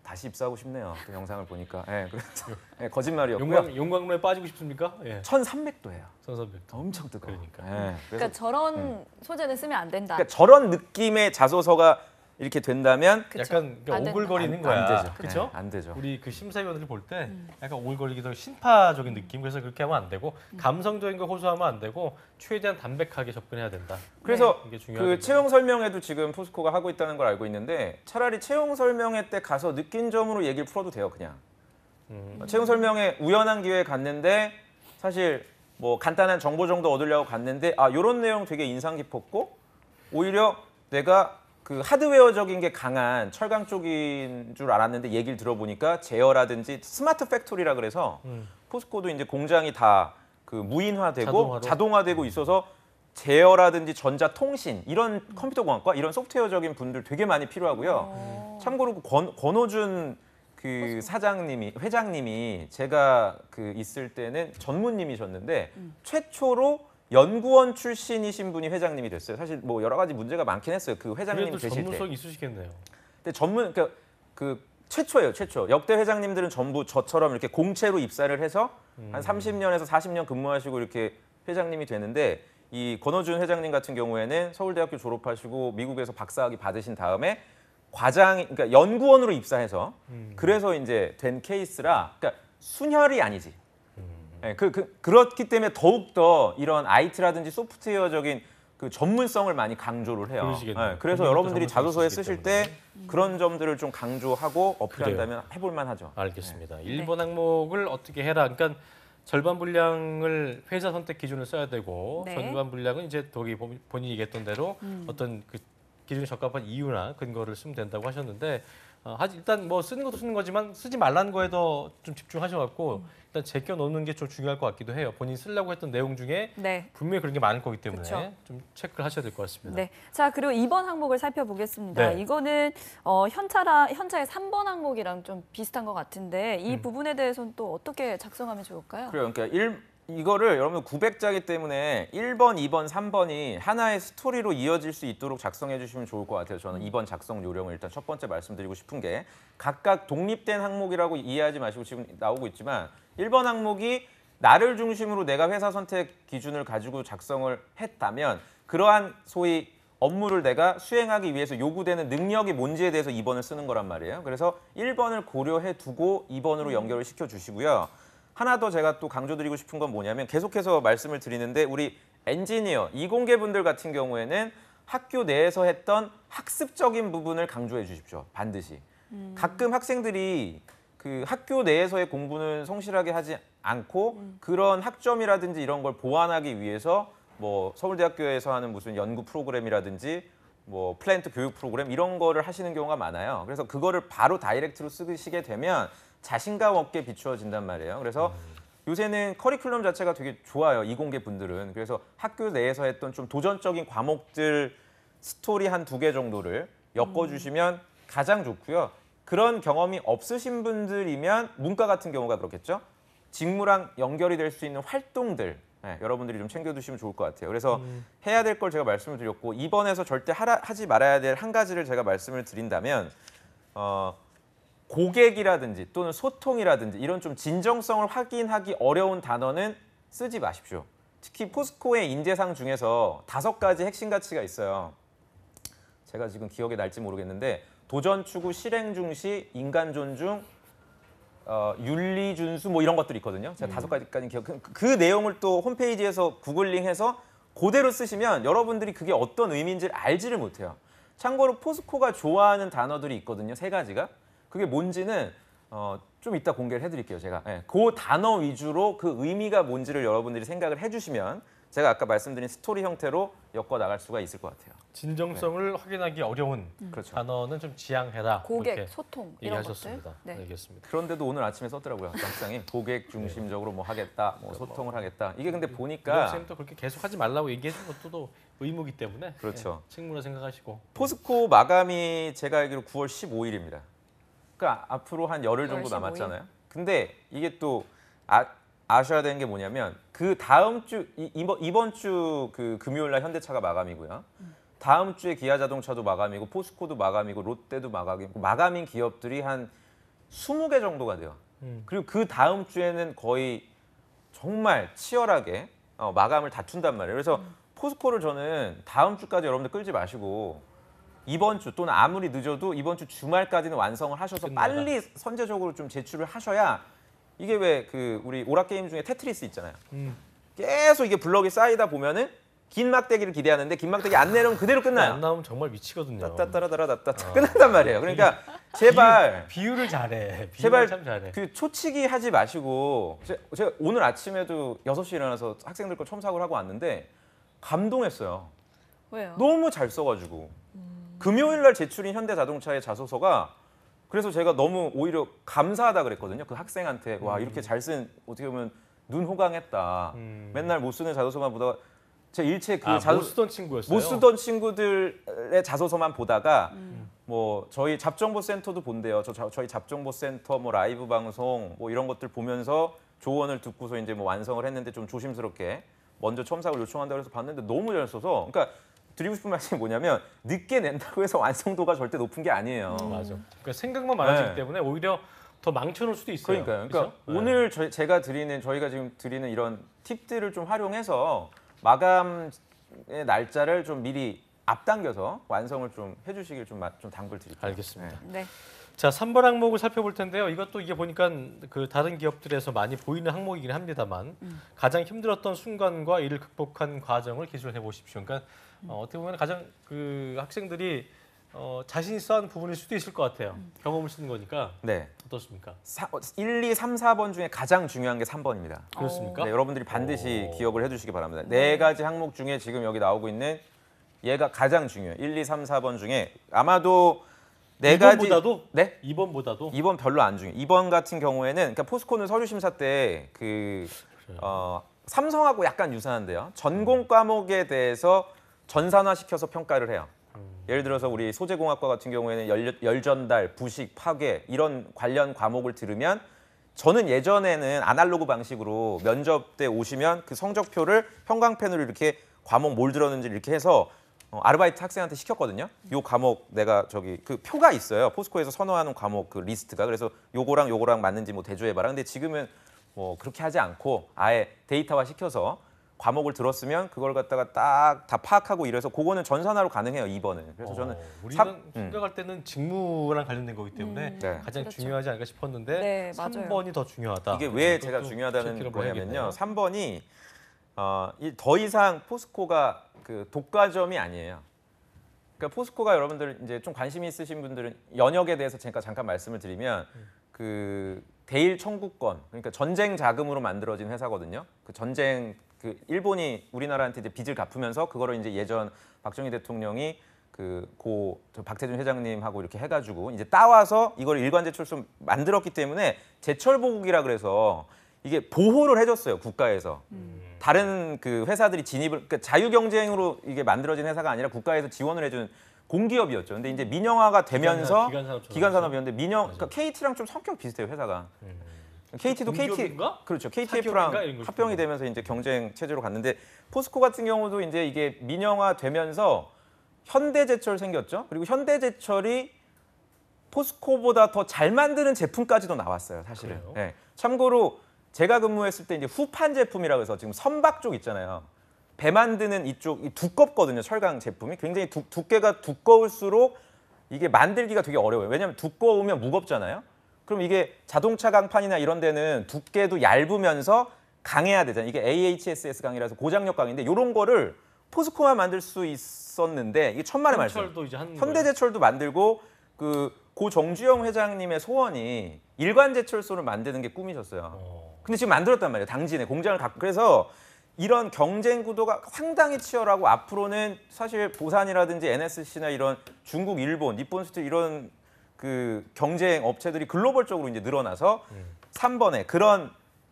다시 입사하고 싶네요. 또 영상을 보니까. 예, 그래서 거짓말이었고요. 용광로에 빠지고 싶습니까? 예. 1,300도예요. 1300도. 엄청 뜨거워. 그러니까. 예, 그러니까 저런 소재는 쓰면 안 된다. 그러니까 저런 느낌의 자소서가 이렇게 된다면 그쵸. 약간 그러니까 안 된다. 오글거리는 거야. 안 되죠. 그렇죠? 네, 안 되죠. 우리 그 심사위원들 볼 때 약간 오글거리기도 신파적인 느낌. 그래서 그렇게 하면 안 되고 감성적인 거 호소하면 안 되고 최대한 담백하게 접근해야 된다. 그래서 이게 중요하겠네요. 그 채용 설명회도 지금 포스코가 하고 있다는 걸 알고 있는데 차라리 채용 설명회 때 가서 느낀 점으로 얘기를 풀어도 돼요, 그냥. 채용 설명회 우연한 기회에 갔는데 사실 뭐 간단한 정보 정도 얻으려고 갔는데 이런 내용 되게 인상 깊었고 오히려 내가 그 하드웨어적인 게 강한 철강 쪽인 줄 알았는데 얘기를 들어보니까 제어라든지 스마트 팩토리라 그래서 포스코도 이제 공장이 다 그 무인화되고 자동화되고 있어서 제어라든지 전자통신 이런 컴퓨터공학과 이런 소프트웨어적인 분들 되게 많이 필요하고요. 참고로 권호준 그 회장님이 제가 그 있을 때는 전무님이셨는데 최초로 연구원 출신이신 분이 회장님이 됐어요. 사실 뭐 여러 가지 문제가 많긴 했어요. 그 회장님 그래도 되실 때. 전문성이 있으시겠네요. 근데 그러니까 그 최초예요. 최초. 역대 회장님들은 전부 저처럼 이렇게 공채로 입사를 해서 한 30년에서 40년 근무하시고 이렇게 회장님이 되는데 이 권호준 회장님 같은 경우에는 서울대학교 졸업하시고 미국에서 박사학위 받으신 다음에 그러니까 연구원으로 입사해서 그래서 이제 된 케이스라 그러니까 순혈이 아니지. 네, 그렇기 때문에 더욱더 이런 IT라든지 소프트웨어적인 그 전문성을 많이 강조를 해요. 그러시겠네요. 네, 그래서 여러분들이 자소서에 쓰실 때 그런 점들을 좀 강조하고 어필한다면 해볼 만하죠. 알겠습니다. 1번 항목을 어떻게 해라. 그러니까 절반 분량을 회사 선택 기준을 써야 되고 네. 절반 분량은 이제 거기 본인이 얘기했던 대로 어떤 그 기준에 적합한 이유나 근거를 쓰면 된다고 하셨는데 일단 뭐 쓰는 것도 쓰는 거지만 쓰지 말라는 거에 더 좀 집중하셔갖고 일단 제껴 놓는 게 좀 중요할 것 같기도 해요. 본인이 쓰려고 했던 내용 중에 네. 분명히 그런 게 많을 거기 때문에 그쵸. 좀 체크를 하셔야 될 것 같습니다. 네. 자, 그리고 2번 항목을 살펴보겠습니다. 네. 이거는 현차의 3번 항목이랑 좀 비슷한 것 같은데 이 부분에 대해서는 또 어떻게 작성하면 좋을까요? 그래요. 그러니까 이거를 여러분 900자기 때문에 1번, 2번, 3번이 하나의 스토리로 이어질 수 있도록 작성해 주시면 좋을 것 같아요. 저는 2번 작성 요령을 일단 첫 번째 말씀드리고 싶은 게 각각 독립된 항목이라고 이해하지 마시고 지금 나오고 있지만 1번 항목이 나를 중심으로 내가 회사 선택 기준을 가지고 작성을 했다면 그러한 소위 업무를 내가 수행하기 위해서 요구되는 능력이 뭔지에 대해서 2번을 쓰는 거란 말이에요. 그래서 1번을 고려해 두고 2번으로 연결을 시켜 주시고요. 하나 더 제가 또 강조드리고 싶은 건 뭐냐면 계속해서 말씀을 드리는데 우리 엔지니어, 이공계분들 같은 경우에는 학교 내에서 했던 학습적인 부분을 강조해 주십시오. 반드시. 가끔 학생들이 그 학교 내에서의 공부는 성실하게 하지 않고 그런 학점이라든지 이런 걸 보완하기 위해서 뭐 서울대학교에서 하는 무슨 연구 프로그램이라든지 뭐 플랜트 교육 프로그램 이런 거를 하시는 경우가 많아요. 그래서 그거를 바로 다이렉트로 쓰시게 되면 자신감 없게 비추어진단 말이에요. 그래서 요새는 커리큘럼 자체가 되게 좋아요. 이공계 분들은. 그래서 학교 내에서 했던 좀 도전적인 과목들 스토리 한 2개 정도를 엮어주시면 가장 좋고요. 그런 경험이 없으신 분들이면 문과 같은 경우가 그렇겠죠. 직무랑 연결이 될 수 있는 활동들 여러분들이 좀 챙겨두시면 좋을 것 같아요. 그래서 해야 될 걸 제가 말씀을 드렸고 2번에서 절대 하지 말아야 될 한 가지를 제가 말씀을 드린다면 고객이라든지 또는 소통이라든지 이런 좀 진정성을 확인하기 어려운 단어는 쓰지 마십시오. 특히 포스코의 인재상 중에서 5가지 핵심 가치가 있어요. 제가 지금 기억에 날지 모르겠는데 도전 추구, 실행 중시, 인간 존중, 윤리 준수 뭐 이런 것들이 있거든요. 제가 5가지까지 기억. 그 내용을 또 홈페이지에서 구글링해서 그대로 쓰시면 여러분들이 그게 어떤 의미인지를 알지를 못해요. 참고로 포스코가 좋아하는 단어들이 있거든요. 3가지가. 그게 뭔지는 좀 이따 공개를 해드릴게요. 제가. 그 단어 위주로 그 의미가 뭔지를 여러분들이 생각을 해주시면 제가 아까 말씀드린 스토리 형태로 엮어 나갈 수가 있을 것 같아요. 진정성을 확인하기 어려운 그렇죠. 단어는 좀 지양해라. 고객, 이렇게 소통 이런 얘기하셨습니다. 것들. 네. 알겠습니다. 그런데도 오늘 아침에 썼더라고요. 학장님 고객 중심적으로 뭐 하겠다, 뭐 소통을 하겠다. 이게 근데 우리 보니까 선생님도 그렇게 계속하지 말라고 얘기해 준 것도 또 의무기 때문에 그렇죠. 책무라 생각하시고. 포스코 마감이 제가 알기로 9월 15일입니다. 그러니까 앞으로 한 열흘 9월 정도 15일. 남았잖아요. 근데 이게 또 아셔야 되는 게 뭐냐면 그 다음 주 이번 주 그 금요일 날 현대차가 마감이고요. 다음 주에 기아자동차도 마감이고 포스코도 마감이고 롯데도 마감이고 마감인 기업들이 한 20개 정도가 돼요. 그리고 그 다음 주에는 거의 정말 치열하게 마감을 다툰단 말이에요. 그래서 포스코를 저는 다음 주까지 여러분들 끌지 마시고 이번 주 또는 아무리 늦어도 이번 주 주말까지는 완성을 하셔서 끝나가. 빨리 선제적으로 좀 제출을 하셔야 이게 왜 그 우리 오락 게임 중에 테트리스 있잖아요. 계속 이게 블럭이 쌓이다 보면은 긴 막대기를 기대하는데 긴 막대기 안 내려면 그대로 끝나요. 안 나오면 정말 미치거든요. 따따따라따따 끝난단 말이에요. 그러니까 제발 비유를 잘해. 비유를 제발 참 잘해. 그 초치기 하지 마시고 제가 오늘 아침에도 6시에 일어나서 학생들 거 첨삭을 하고 왔는데 감동했어요. 왜요? 너무 잘 써가지고 금요일 날 제출인 현대자동차의 자소서가 그래서 제가 너무 오히려 감사하다 그랬거든요. 그 학생한테 와 이렇게 잘 쓴 어떻게 보면 눈 호강했다. 맨날 못 쓰는 자소서만 보다가 제 일체 그 못 쓰던 친구였어요. 못 쓰던 친구들의 자소서만 보다가 뭐 저희 잡정보센터도 본대요. 저희 잡정보센터 뭐 라이브 방송 뭐 이런 것들 보면서 조언을 듣고서 이제 뭐 완성을 했는데 좀 조심스럽게 먼저 첨삭을 요청한다고 해서 봤는데 너무 잘 써서 그러니까 드리고 싶은 말씀이 뭐냐면 늦게 낸다고 해서 완성도가 절대 높은 게 아니에요. 맞아. 그러니까 생각만 많아지기 네. 때문에 오히려 더 망쳐놓을 수도 있어요. 그러니까요. 그러니까 그렇죠? 오늘 저희가 지금 드리는 이런 팁들을 좀 활용해서 마감의 날짜를 좀 미리 앞당겨서 완성을 좀 해주시길 좀 당부드릴게요. 알겠습니다. 네. 자, 3번 항목을 살펴볼 텐데요. 이것도 이게 보니까 그 다른 기업들에서 많이 보이는 항목이긴 합니다만 가장 힘들었던 순간과 이를 극복한 과정을 기술해 보십시오. 그러니까 어떻게 보면 가장 그 학생들이 자신 있어 하는 부분일 수도 있을 것 같아요. 경험을 쓰는 거니까. 네. 어떻습니까? 1, 2, 3, 4번 중에 가장 중요한 게 3번입니다. 그렇습니까? 네, 여러분들이 반드시 오. 기억을 해주시기 바랍니다. 네 가지 항목 중에 지금 여기 나오고 있는 얘가 가장 중요해요. 1, 2, 3, 4번 중에 아마도 네 가지 2번보다도? 네? 2번보다도? 2번 별로 안 중요해요. 2번 같은 경우에는 그러니까 포스코는 서류 심사 때 삼성하고 약간 유사한데요. 전공 과목에 대해서 전산화시켜서 평가를 해요. 예를 들어서 우리 소재공학과 같은 경우에는 열전달, 부식, 파괴 이런 관련 과목을 들으면 저는 예전에는 아날로그 방식으로 면접 때 오시면 그 성적표를 형광펜으로 이렇게 과목 뭘 들었는지 이렇게 해서 아르바이트 학생한테 시켰거든요. 요 과목 내가 저기 그 표가 있어요. 포스코에서 선호하는 과목 그 리스트가. 그래서 요거랑 맞는지 뭐 대조해봐라. 근데 지금은 뭐 그렇게 하지 않고 아예 데이터화 시켜서 과목을 들었으면 그걸 갖다가 딱 다 파악하고 이래서 그거는 전산화로 가능해요. 2번은. 그래서 저는 우리는 생각할 때는 직무랑 관련된 거기 때문에 네. 가장 그렇죠. 중요하지 않을까 싶었는데 네, 맞아요. 3번이 더 중요하다. 이게 왜 그것도 제가 중요하다는 체크를 거냐면요. 해야겠네요. 3번이 더 이상 포스코가 그 독과점이 아니에요. 그러니까 포스코가 여러분들 이제 좀 관심 있으신 분들은 연역에 대해서 제가 잠깐 말씀을 드리면 그 대일 청구권 그러니까 전쟁 자금으로 만들어진 회사거든요. 그 전쟁 그 일본이 우리나라한테 이제 빚을 갚으면서 그거를 이제 예전 박정희 대통령이 저 박태준 회장님하고 이렇게 해가지고 이제 따와서 이걸 일관 제철소 만들었기 때문에 제철보국이라 그래서 이게 보호를 해줬어요 국가에서. 다른 그 회사들이 진입을 그러니까 자유 경쟁으로 이게 만들어진 회사가 아니라 국가에서 지원을 해준 공기업이었죠. 근데 이제 민영화가 되면서 기관 산업이었는데 그러니까 KT랑 좀 성격 비슷해요 회사가. KT도 공기업인가? 그렇죠. 사기업인가? KTF랑 이런 걸 합병이 되면서 이제 경쟁 체제로 갔는데 포스코 같은 경우도 이제 이게 민영화 되면서 현대제철 생겼죠. 그리고 현대제철이 포스코보다 더 잘 만드는 제품까지도 나왔어요, 사실은. 그래요? 네. 참고로 제가 근무했을 때 이제 후판 제품이라고 해서 지금 선박 쪽 있잖아요. 배 만드는 이쪽이 두껍거든요, 철강 제품이. 굉장히 두께가 두꺼울수록 이게 만들기가 되게 어려워요. 왜냐하면 두꺼우면 무겁잖아요. 그럼 이게 자동차 강판이나 이런 데는 두께도 얇으면서 강해야 되잖아요. 이게 AHSS 강이라서 고장력 강인데 이런 거를 포스코만 만들 수 있었는데 이게 천만의 말씀. 현철도 이제 한 현대제철도 만들고 고 정주영 회장님의 소원이 일관제철소를 만드는 게 꿈이셨어요. 근데 지금 만들었단 말이에요. 당진에 공장을 갖고. 그래서 이런 경쟁 구도가 상당히 치열하고 앞으로는 사실 보산이라든지 NSC나 이런 중국, 일본, 니폰스틸 이런 그 경쟁 업체들이 글로벌적으로 이제 늘어나서 3번에 그런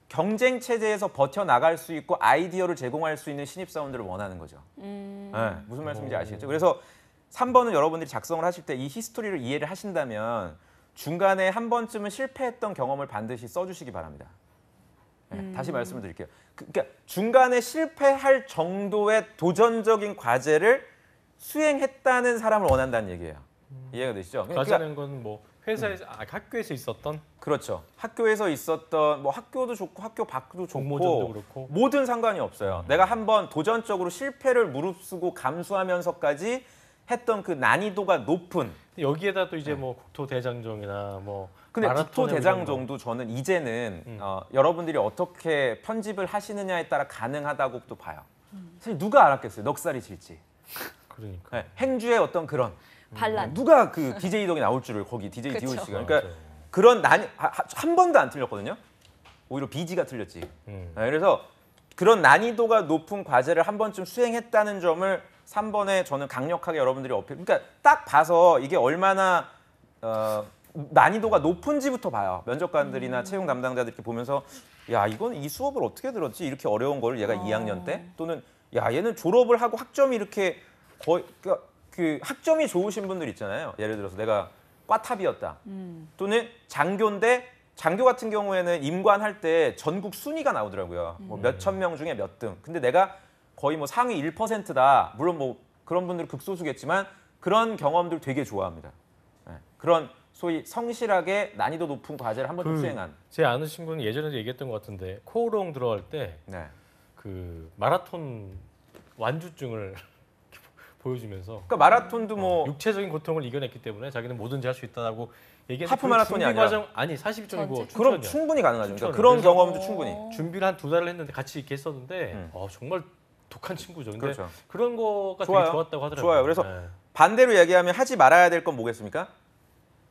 경쟁 체제에서 버텨나갈 수 있고 아이디어를 제공할 수 있는 신입사원들을 원하는 거죠. 네, 무슨 말씀인지 아시겠죠? 그래서 3번은 여러분들이 작성을 하실 때 이 히스토리를 이해를 하신다면 중간에 한 번쯤은 실패했던 경험을 반드시 써주시기 바랍니다. 네, 다시 말씀을 드릴게요. 그러니까 중간에 실패할 정도의 도전적인 과제를 수행했다는 사람을 원한다는 얘기예요. 이해가 되시죠? 과제는 건 뭐 회사에서 학교에서 있었던 그렇죠. 학교에서 있었던 뭐 학교도 좋고 학교 밖도 공모전도 좋고 그렇고 모든 상관이 없어요. 내가 한번 도전적으로 실패를 무릅쓰고 감수하면서까지 했던 그 난이도가 높은. 여기에다 또 이제 뭐 국토대장정이나 뭐 근데 마라톤 국토대장정도 저는 이제는 여러분들이 어떻게 편집을 하시느냐에 따라 가능하다고 또 봐요. 사실 누가 알았겠어요. 넉살이 질지. 그러니까 네, 행주의 어떤 그런 반란. 누가 그 DJ 덕이 나올 줄을 거기 DJ 그쵸. DOC가 그러니까 맞아요. 그런 한 번도 안 틀렸거든요. 오히려 BG가 틀렸지. 네, 그래서 그런 난이도가 높은 과제를 한 번쯤 수행했다는 점을 3번에 저는 강력하게 여러분들이 어필. 그러니까 딱 봐서 이게 얼마나 난이도가 높은지부터 봐요. 면접관들이나 채용 담당자들 이렇게 보면서 야 이건 이 수업을 어떻게 들었지? 이렇게 어려운 걸 얘가 2학년 때 또는 야 얘는 졸업을 하고 학점이 이렇게 거의 그러니까 그 학점이 좋으신 분들 있잖아요. 예를 들어서 내가 과탑이었다. 또는 장교인데 장교 같은 경우에는 임관할 때 전국 순위가 나오더라고요. 뭐 몇천 명 중에 몇 등. 근데 내가 거의 뭐 상위 1%다. 물론 뭐 그런 분들은 극소수겠지만 그런 경험들 되게 좋아합니다. 네. 그런 소위 성실하게 난이도 높은 과제를 한 번쯤 수행한. 제 아는 친구는 예전에도 얘기했던 것 같은데 코오롱 들어갈 때 네. 그 마라톤 완주증을 보여주면서 그러니까 마라톤도 뭐 육체적인 고통을 이겨냈기 때문에 자기는 뭐든지 할 수 있다라고 얘기했는데 하프 마라톤이 아니라 과정 아니 42.1고 전체? 그럼 충분히 가능하죠. 그러니까 춘천이요. 그런 그래서 경험도 충분히. 준비를 한 2달을 했는데 같이 이렇게 했었는데 정말 독한 친구죠. 근데 그렇죠. 그런 거가 좋아요. 되게 좋았다고 하더라고요. 좋아요. 그래서 네. 반대로 얘기하면 하지 말아야 될 건 뭐겠습니까?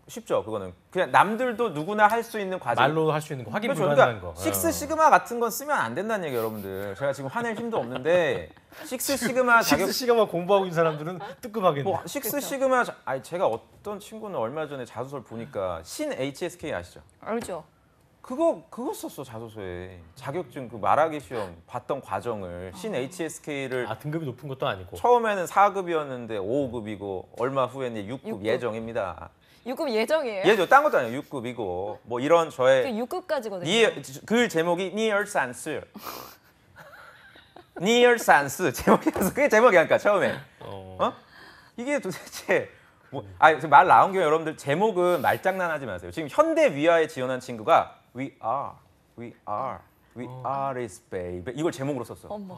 쉽죠. 그거는 그냥 남들도 누구나 할 수 있는 과제. 말로 할 수 있는 거 확인 그렇죠. 불가능한 그러니까 거. 식스 시그마 같은 건 쓰면 안 된다는 얘기예요, 여러분들. 제가 지금 화낼 힘도 없는데 식스 시그마 자격 식스 시간만 공부하고 있는 사람들은 뜨끔하겠네. 뭐 식스 시그마 아니 제가 어떤 친구는 얼마 전에 자소서를 보니까 신 HSK 아시죠? 알죠. 그거 썼어 자소서에 자격증 그 말하기 시험 봤던 과정을 신 HSK를 등급이 높은 것도 아니고. 처음에는 4급이었는데 5급이고 얼마 후에는 6급 육급. 예정입니다. 6급 예정이에요? 예죠 딴 것도 아니에요. 6급이고 뭐 이런 저의 6급까지거든요. 글 제목이 니얼산스 니얼산스 제목이라서 그게 제목이니까 처음에 이게 도대체 뭐 말 나온 김에 여러분들 제목은 말장난하지 마세요. 지금 현대 위아에 지원한 친구가 We are is baby 이걸 제목으로 썼어. 어머.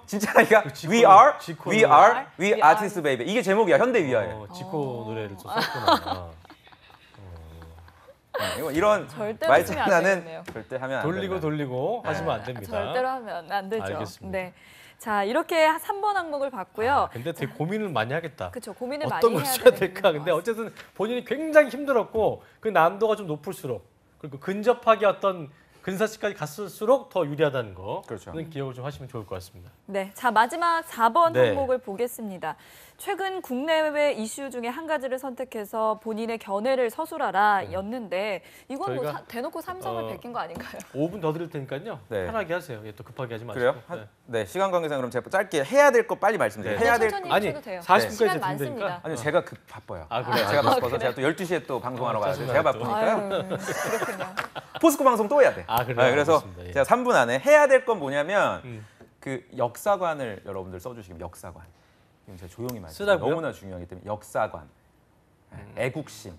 진짜라니까? 그 We are We artist baby 이게 제목이야 현대 위아에. 지코 노래를 썼구나. 이런 절대로 쓰면 안 말장난은 되겠네요. 절대 하면 안 돌리고 된다. 돌리고 하시면 안 됩니다. 절대로 하면 안 되죠. 알겠습니다. 네. 자, 이렇게 3번 항목을 봤고요. 근데 되게 고민을 많이 하겠다. 그렇죠. 고민을 어떤 많이 걸 해야 써야 되는 될까? 근데 어쨌든 본인이 굉장히 힘들었고 그 난도가 좀 높을수록 그리고 근접하게 어떤 근사치까지 갔을수록 더 유리하다는 거. 그렇죠. 는 기억을 좀 하시면 좋을 것 같습니다. 네, 자 마지막 4번 네. 항목을 보겠습니다. 최근 국내외 이슈 중에 한 가지를 선택해서 본인의 견해를 서술하라였는데 이건 뭐 저희가, 대놓고 삼성을 베낀 거 아닌가요? 5분 더 드릴 테니까요. 네. 편하게 하세요. 예, 또 급하게 하지 마시고. 그래요? 네 시간 관계상 그럼 제가 짧게 해야 될 거 빨리 말씀드려요. 네. 해야 될 천천히 아니 해도 돼요. 40분까지 시간 드린다니까. 많습니다. 아니요 제가 바빠요. 아, 그래요? 제가 바빠서 그래요? 제가 또 12시에 또 방송하러 가야 돼요. 짜증나네, 제가 또. 바쁘니까요. 그렇군요. 포스코 방송 또 해야 돼. 아, 그래요? 그래서 알겠습니다. 예. 제가 3분 안에 해야 될 건 뭐냐면 그 역사관을 여러분들 써주시면 역사관. 이건 제가 조용히 말해요. 쓰라고요? 너무나 중요하기 때문에 역사관, 애국심,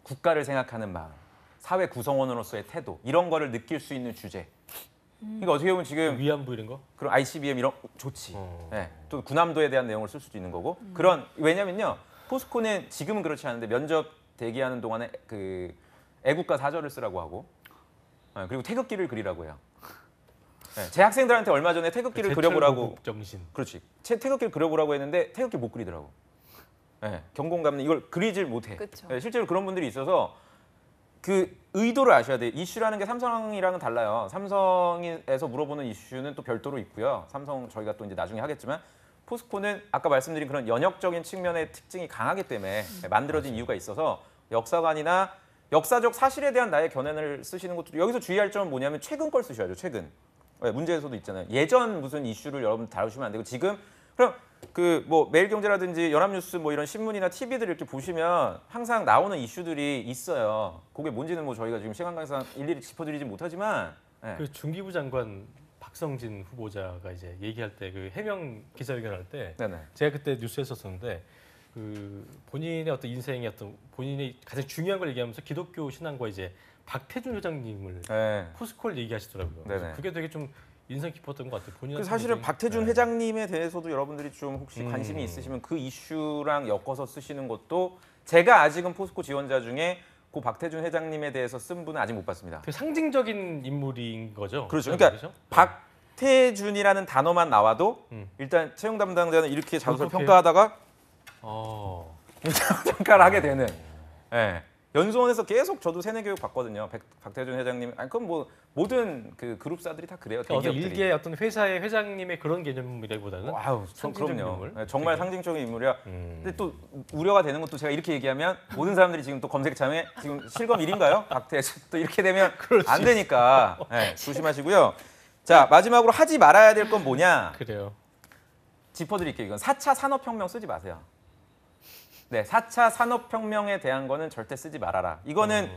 국가를 생각하는 마음, 사회 구성원으로서의 태도 이런 거를 느낄 수 있는 주제. 그러니까 어떻게 보면 지금 위안부 이런 거? 그런 ICBM 이런 좋지. 네. 또 군함도에 대한 내용을 쓸 수도 있는 거고. 그런 왜냐면요. 포스코는 지금은 그렇지 않은데 면접 대기하는 동안에 그 애국가 사절을 쓰라고 하고 그리고 태극기를 그리라고 해요. 네. 제 학생들한테 얼마 전에 태극기를 그려보라고. 정신. 그렇지. 태극기를 그려보라고 했는데 태극기 못 그리더라고. 네. 경공감는 이걸 그리질 못해. 그쵸. 네. 실제로 그런 분들이 있어서 그 의도를 아셔야 돼요. 이슈라는 게 삼성이랑은 달라요. 삼성에서 물어보는 이슈는 또 별도로 있고요. 삼성 저희가 또 이제 나중에 하겠지만 포스코는 아까 말씀드린 그런 연역적인 측면의 특징이 강하기 때문에 만들어진 이유가 있어서 역사관이나 역사적 사실에 대한 나의 견해를 쓰시는 것도 여기서 주의할 점은 뭐냐면 최근 걸 쓰셔야죠. 최근. 문제에서도 있잖아요. 예전 무슨 이슈를 여러분 다루시면 안 되고 지금 그럼 그 뭐 매일경제라든지 연합뉴스 뭐 이런 신문이나 TV들 이렇게 보시면 항상 나오는 이슈들이 있어요. 그게 뭔지는 뭐 저희가 지금 시간 관계상 일일이 짚어드리지 못하지만 그 중기부 장관 박성진 후보자가 이제 얘기할 때 그 해명 기자회견할 때 네네. 제가 그때 뉴스에 썼었는데 그 본인의 어떤 인생의 어떤 본인이 가장 중요한 걸 얘기하면서 기독교 신앙과 이제 박태준 회장님을 네. 포스코를 얘기하시더라고요. 그래서 네네. 그게 되게 좀 인상 깊었던 것 같아요. 본인 그 사실은 박태준 네. 회장님에 대해서도 여러분들이 좀 혹시 관심이 있으시면 그 이슈랑 엮어서 쓰시는 것도 제가 아직은 포스코 지원자 중에 그 박태준 회장님에 대해서 쓴 분은 아직 못 봤습니다. 그 상징적인 인물인 거죠. 그렇죠. 그런 그러니까 얘기죠? 박태준이라는 단어만 나와도 일단 채용 담당자는 이렇게 자소서를 그렇게. 평가하다가 어. 평가를 하게 되는. 예. 연수원에서 계속 저도 세뇌 교육 받거든요. 박태준 회장님. 아니 그건 뭐 모든 그 그룹사들이 다 그래요. 그러니까 어떤 대기업들이. 일개 어떤 회사의 회장님의 그런 개념이라기보다는 아유, 상징적인 그럼요. 인물. 네, 정말 되게. 상징적인 인물이야. 근데 또 우려가 되는 것도 제가 이렇게 얘기하면 모든 사람들이 지금 또 검색창에 지금 실검 1인가요? 박태준 또 이렇게 되면 안 되니까 네, 조심하시고요. 자 마지막으로 하지 말아야 될 건 뭐냐? 그래요. 짚어드릴게요. 이건 4차 산업혁명 쓰지 마세요. 네, 4차 산업혁명에 대한 거는 절대 쓰지 말아라. 이거는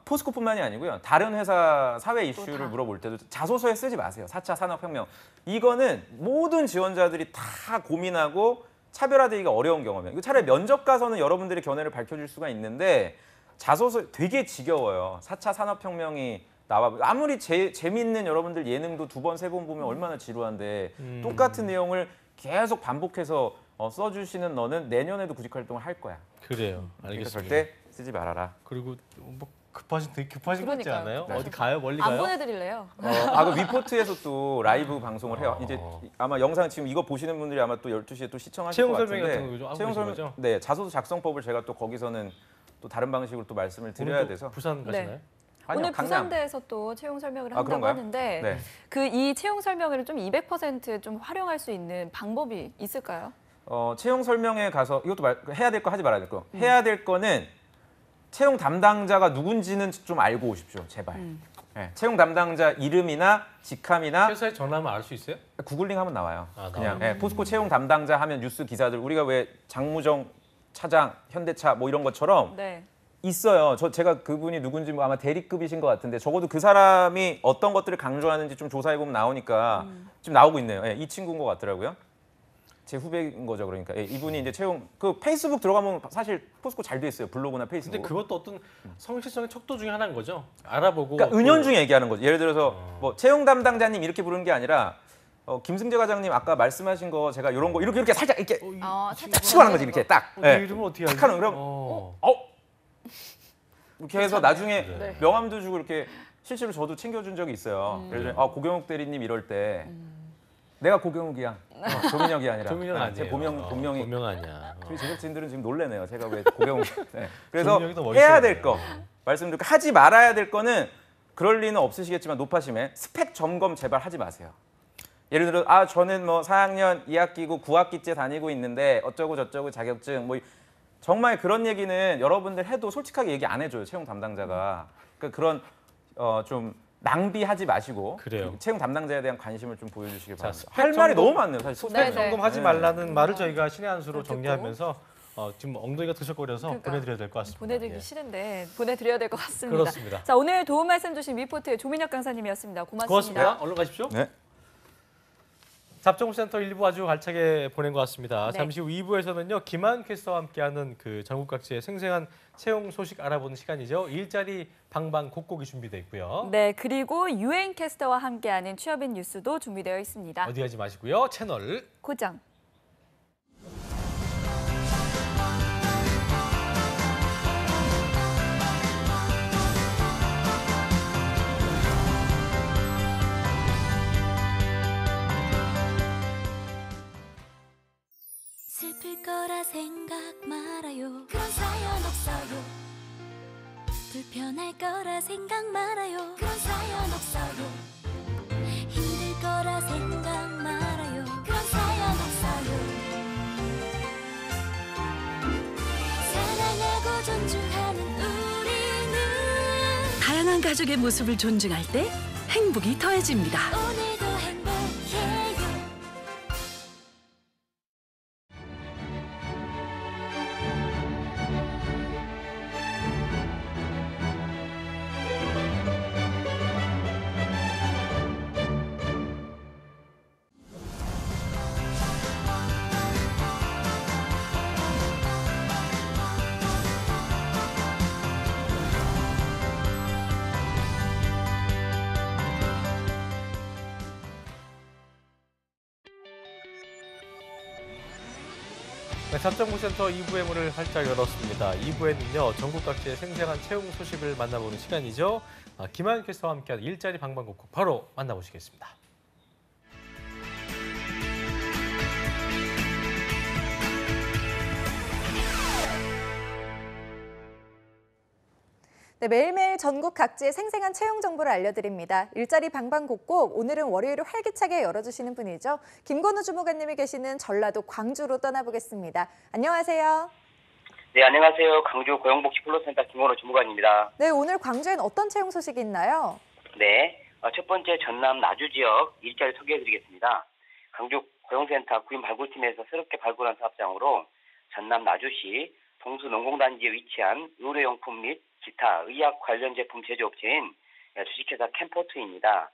포스코뿐만이 아니고요. 다른 회사 사회 이슈를 물어볼 때도 자소서에 쓰지 마세요. 4차 산업혁명. 이거는 모든 지원자들이 다 고민하고 차별화되기가 어려운 경험이에요. 이거 차라리 면접 가서는 여러분들의 견해를 밝혀줄 수가 있는데 자소서 되게 지겨워요. 4차 산업혁명이 나와 아무리 재밌는 여러분들 예능도 2번, 3번 보면 얼마나 지루한데 똑같은 내용을 계속 반복해서 써주시는 너는 내년에도 구직 활동을 할 거야. 그래요. 그러니까 알겠습니다. 절대 쓰지 말아라. 그리고 뭐 되게 급하신 것 같지 그러니까요. 않아요? 네. 어디 가요? 멀리 안 가요? 보내드릴래요. 그 위포트에서 또 라이브 방송을 해요. 이제 아마 영상 지금 이거 보시는 분들이 아마 또 12시에 또 시청하실 채용 것 설명 같은데 같은 거좀 하고 채용 계신 설명, 거죠? 네, 자소서 작성법을 제가 또 거기서는 또 다른 방식으로 또 말씀을 드려야 오늘도 돼서 부산 가시나요? 아니요, 오늘 강남. 부산대에서 또 채용 설명을 아, 한다고 그런가요? 하는데 네. 그 이 채용 설명을 좀 200%좀 활용할 수 있는 방법이 있을까요? 채용 설명에 가서 이것도 해야 될 거 하지 말아야 될 거. 해야 될 거는 채용 담당자가 누군지는 좀 알고 오십시오, 제발. 네, 채용 담당자 이름이나 직함이나 회사에 전화하면 알 수 있어요? 구글링하면 나와요. 아, 그냥 나와요? 포스코 채용 담당자 하면 뉴스 기사들 우리가 왜 장무정 차장, 현대차 뭐 이런 것처럼 네. 있어요. 제가 그분이 누군지 뭐 아마 대리급이신 것 같은데 적어도 그 사람이 어떤 것들을 강조하는지 좀 조사해 보면 나오니까 지금 나오고 있네요. 이 친구인 것 같더라고요. 제 후배인 거죠, 그러니까. 이분이 이제 채용 그 페이스북 들어가면 사실 포스코 잘 돼 있어요. 블로그나 페이스북. 근데 그것도 어떤 성실성의 척도 중에 하나인 거죠. 알아보고. 그러니까 은연중에 얘기하는 거죠. 예를 들어서 뭐 채용 담당자님 이렇게 부르는 게 아니라 김승재 과장님 아까 말씀하신 거 제가 이런 거 이렇게 살짝 이렇게 살짝 치고 하는 거지 이렇게 딱. 네 이름은 어떻게 알지? 탁 하는 그럼 이렇게 해서 나중에 네. 명함도 주고 이렇게 실제로 저도 챙겨준 적이 있어요. 예를 들어 고경욱 대리님 이럴 때 내가 고경욱이야. 조민혁이 아니라. 조민혁 아니에요. 제 본명이. 본명 아니야. 저희 제작진들은 지금 놀래네요. 제가 왜 고경욱. 네. 그래서 조민혁이 더 멋있어요. 해야 될 거. 말씀드리고 하지 말아야 될 거는 그럴 리는 없으시겠지만 노파심에 스펙 점검 제발 하지 마세요. 예를 들어 저는 뭐 4학년 2학기고 9학기째 다니고 있는데 어쩌고 저쩌고 자격증 뭐 정말 그런 얘기는 여러분들 해도 솔직하게 얘기 안 해줘요. 채용 담당자가. 그러니까 그런 좀 낭비하지 마시고 그래요. 채용 담당자에 대한 관심을 좀 보여주시길 자, 바랍니다. 스펙 할 말이 점검. 너무 많네요. 사실 스펙 네, 네. 점검하지 네. 말라는 말을 저희가 신의 한 수로 듣고. 정리하면서 지금 엉덩이가 드적거려서 그러니까. 보내드려야 될 것 같습니다. 보내드리기 예. 싫은데 보내드려야 될 것 같습니다. 그렇습니다. 자, 오늘 도움 말씀 주신 위포트의 조민혁 강사님이었습니다. 고맙습니다. 얼른 가십시오. 네. 잡정센터 1부 아주 알차게 보낸 것 같습니다. 네. 잠시 후 2부에서는요. 김한 캐스터와 함께하는 그 전국 각지의 생생한 채용 소식 알아보는 시간이죠. 일자리 방방곡곡이 준비되어 있고요. 네, 그리고 유엔 캐스터와 함께하는 취업인 뉴스도 준비되어 있습니다. 어디 가지 마시고요. 채널 고정. 슬플 거라 생각 말아요. 그런 사연 없어요. 불편할 거라 생각 말아요. 그런 사연 없어요. 힘들 거라 생각 말아요. 그런 사연 없어요. 사랑하고 존중하는 우리는 다양한 가족의 모습을 존중할 때 행복이 더해집니다. 오늘도 행복해요. 네, 잡정보센터 2부의 문을 활짝 열었습니다. 2부에는요, 전국 각지의 생생한 채용 소식을 만나보는 시간이죠. 김한 캐스터와 함께하는 일자리 방방곡곡 바로 만나보시겠습니다. 네, 매일매일 전국 각지의 생생한 채용 정보를 알려드립니다. 일자리 방방곡곡, 오늘은 월요일을 활기차게 열어주시는 분이죠. 김건우 주무관님이 계시는 전라도 광주로 떠나보겠습니다. 안녕하세요. 네, 안녕하세요. 광주 고용복지플러스센터 김건우 주무관입니다. 네, 오늘 광주엔 어떤 채용 소식이 있나요? 네, 첫 번째 전남 나주 지역 일자리 소개해드리겠습니다. 광주 고용센터 구인 발굴팀에서 새롭게 발굴한 사업장으로 전남 나주시 동수농공단지에 위치한 의료용품 및 기타 의학 관련 제품 제조업체인 주식회사 캠포트입니다.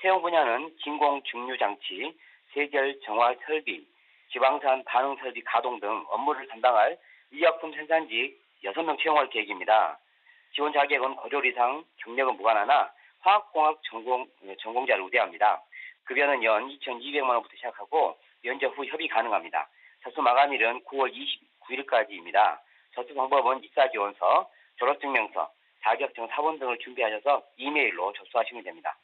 채용 분야는 진공 증류 장치, 세결 정화 설비, 지방산 반응 설비 가동 등 업무를 담당할 의약품 생산직 6명 채용할 계획입니다. 지원 자격은 고졸 이상 경력은 무관하나 화학공학 전공자를 우대합니다. 급여는 연 2,200만 원부터 시작하고 면접 후 협의 가능합니다. 접수 마감일은 9월 29일까지입니다. 접수 방법은 입사지원서, 졸업증명서, 자격증 사본 등을 준비하셔서 이메일로 접수하시면 됩니다.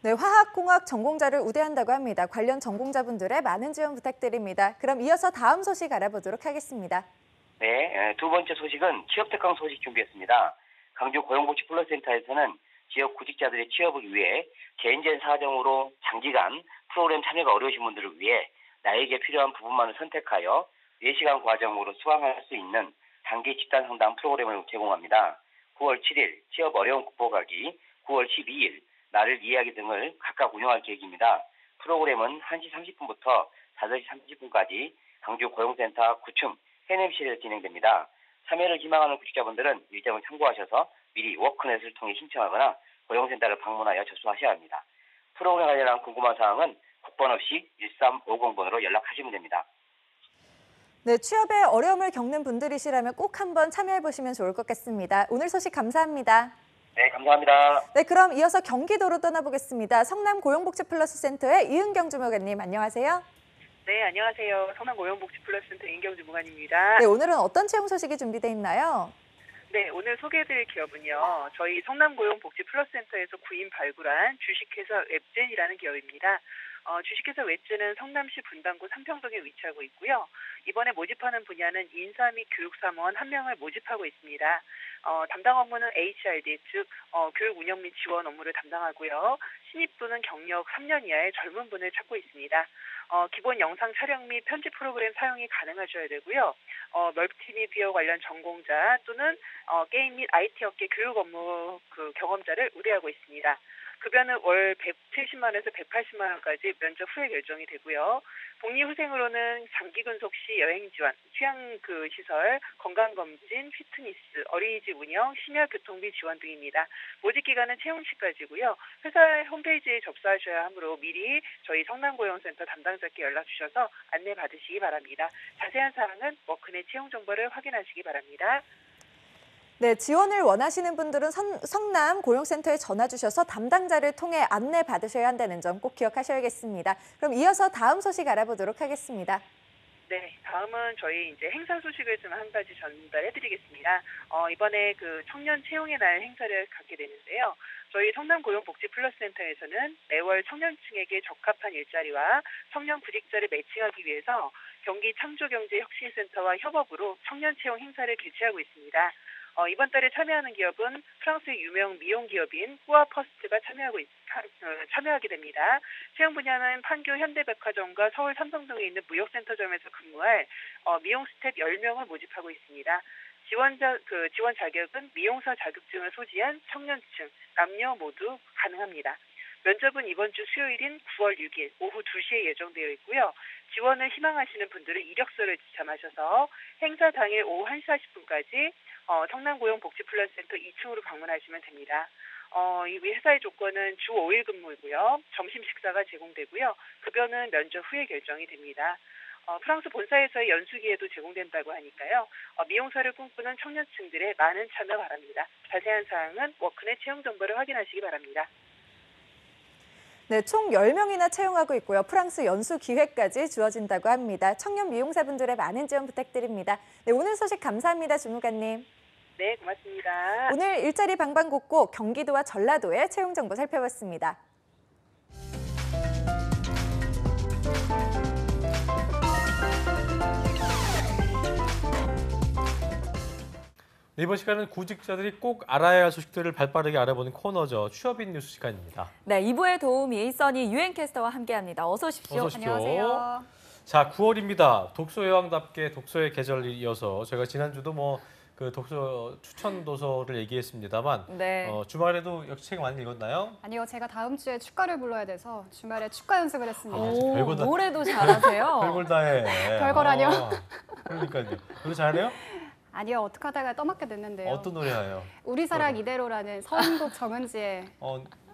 네, 화학공학 전공자를 우대한다고 합니다. 관련 전공자분들의 많은 지원 부탁드립니다. 그럼 이어서 다음 소식 알아보도록 하겠습니다. 네, 두 번째 소식은 취업특강 소식 준비했습니다. 광주 고용복지플러스센터에서는 지역 구직자들의 취업을 위해 개인전 사정으로 장기간 프로그램 참여가 어려우신 분들을 위해 나에게 필요한 부분만을 선택하여 4시간 과정으로 수강할 수 있는 단기 집단 상담 프로그램을 제공합니다. 9월 7일 취업 어려움 극복하기, 9월 12일 나를 이해하기 등을 각각 운영할 계획입니다. 프로그램은 1시 30분부터 5시 30분까지 광주 고용센터 9층 해냄실에서 진행됩니다. 참여를 희망하는 구직자분들은 일정을 참고하셔서 미리 워크넷을 통해 신청하거나 고용센터를 방문하여 접수하셔야 합니다. 프로그램 관련한 궁금한 사항은 국번 없이 1350번으로 연락하시면 됩니다. 네, 취업에 어려움을 겪는 분들이시라면 꼭 한번 참여해보시면 좋을 것 같습니다. 오늘 소식 감사합니다. 네, 감사합니다. 네, 그럼 이어서 경기도로 떠나보겠습니다. 성남 고용복지플러스센터의 이은경 주무관님, 안녕하세요. 네, 안녕하세요. 성남고용복지플러스센터 이은경 주무관입니다. 네, 오늘은 어떤 채용 소식이 준비되어 있나요? 네, 오늘 소개해드릴 기업은요. 저희 성남고용복지플러스센터에서 구인 발굴한 주식회사 웹젠이라는 기업입니다. 주식회사 웹젠은 성남시 분당구 삼평동에 위치하고 있고요. 이번에 모집하는 분야는 인사 및 교육사무원 1명을 모집하고 있습니다. 담당 업무는 HRD, 즉 교육 운영 및 지원 업무를 담당하고요. 신입분은 경력 3년 이하의 젊은 분을 찾고 있습니다. 기본 영상 촬영 및 편집 프로그램 사용이 가능하셔야 되고요. 멀티미디어 관련 전공자 또는 게임 및 IT 업계 교육 업무 경험자를 우대하고 있습니다. 급여는 월 170만 원에서 180만 원까지 면접 후에 결정이 되고요. 복리후생으로는 장기 근속 시 여행 지원, 휴양 시설, 건강검진, 피트니스, 어린이집 운영, 심야 교통비 지원 등입니다. 모집 기간은 채용 시까지고요. 회사 홈페이지에 접수하셔야 하므로 미리 저희 성남고용센터 담당자께 연락 주셔서 안내 받으시기 바랍니다. 자세한 사항은 워크넷 채용 정보를 확인하시기 바랍니다. 네, 지원을 원하시는 분들은 성남 고용센터에 전화 주셔서 담당자를 통해 안내 받으셔야 한다는 점 꼭 기억하셔야겠습니다. 그럼 이어서 다음 소식 알아보도록 하겠습니다. 네, 다음은 저희 이제 행사 소식을 좀 한 가지 전달해드리겠습니다. 이번에 청년 채용의 날 행사를 갖게 되는데요. 저희 성남고용복지플러스센터에서는 매월 청년층에게 적합한 일자리와 청년 구직자를 매칭하기 위해서 경기 창조경제혁신센터와 협업으로 청년 채용 행사를 개최하고 있습니다. 이번 달에 참여하는 기업은 프랑스의 유명 미용 기업인 후아퍼스트가 참여하게 됩니다. 채용 분야는 판교 현대백화점과 서울 삼성동에 있는 무역센터점에서 근무할 미용 스텝 10명을 모집하고 있습니다. 지원 자격은 미용사 자격증을 소지한 청년층, 남녀 모두 가능합니다. 면접은 이번 주 수요일인 9월 6일 오후 2시에 예정되어 있고요. 지원을 희망하시는 분들은 이력서를 지참하셔서 행사 당일 오후 1시 40분까지 성남고용복지플러스센터 2층으로 방문하시면 됩니다. 이 회사의 조건은 주 5일 근무이고요. 점심 식사가 제공되고요. 급여는 면접 후에 결정이 됩니다. 프랑스 본사에서의 연수기에도 제공된다고 하니까요. 미용사를 꿈꾸는 청년층들의 많은 참여 바랍니다. 자세한 사항은 워크넷 채용 정보를 확인하시기 바랍니다. 네, 총 10명이나 채용하고 있고요. 프랑스 연수 기회까지 주어진다고 합니다. 청년 미용사분들의 많은 지원 부탁드립니다. 네, 오늘 소식 감사합니다, 주무관님. 네, 고맙습니다. 오늘 일자리 방방곡곡 경기도와 전라도의 채용 정보 살펴봤습니다. 이번 시간은 구직자들이 꼭 알아야 할 소식들을 발빠르게 알아보는 코너죠. 취업인 뉴스 시간입니다. 네, 2부의 도우미 써니 유엔캐스터와 함께합니다. 어서 오십시오. 어서 오십시오. 안녕하세요. 자, 9월입니다. 독서 여왕답게 독서의 계절이 이어서 저희가 지난주도 그 독서 추천 도서를 얘기했습니다만 네. 주말에도 역시 책 많이 읽었나요? 아니요, 제가 다음 주에 축가를 불러야 돼서 주말에 축가 연습을 했습니다. 오, 별걸 다- 노래도 잘하세요. 별걸 다 해. 별거라뇨. 그러니까요. 노래 잘해요? 아니요, 어떻게 하다가 떠맡게 됐는데요. 어떤 노래 해요? 우리 사랑 이대로라는 서인국 정은지의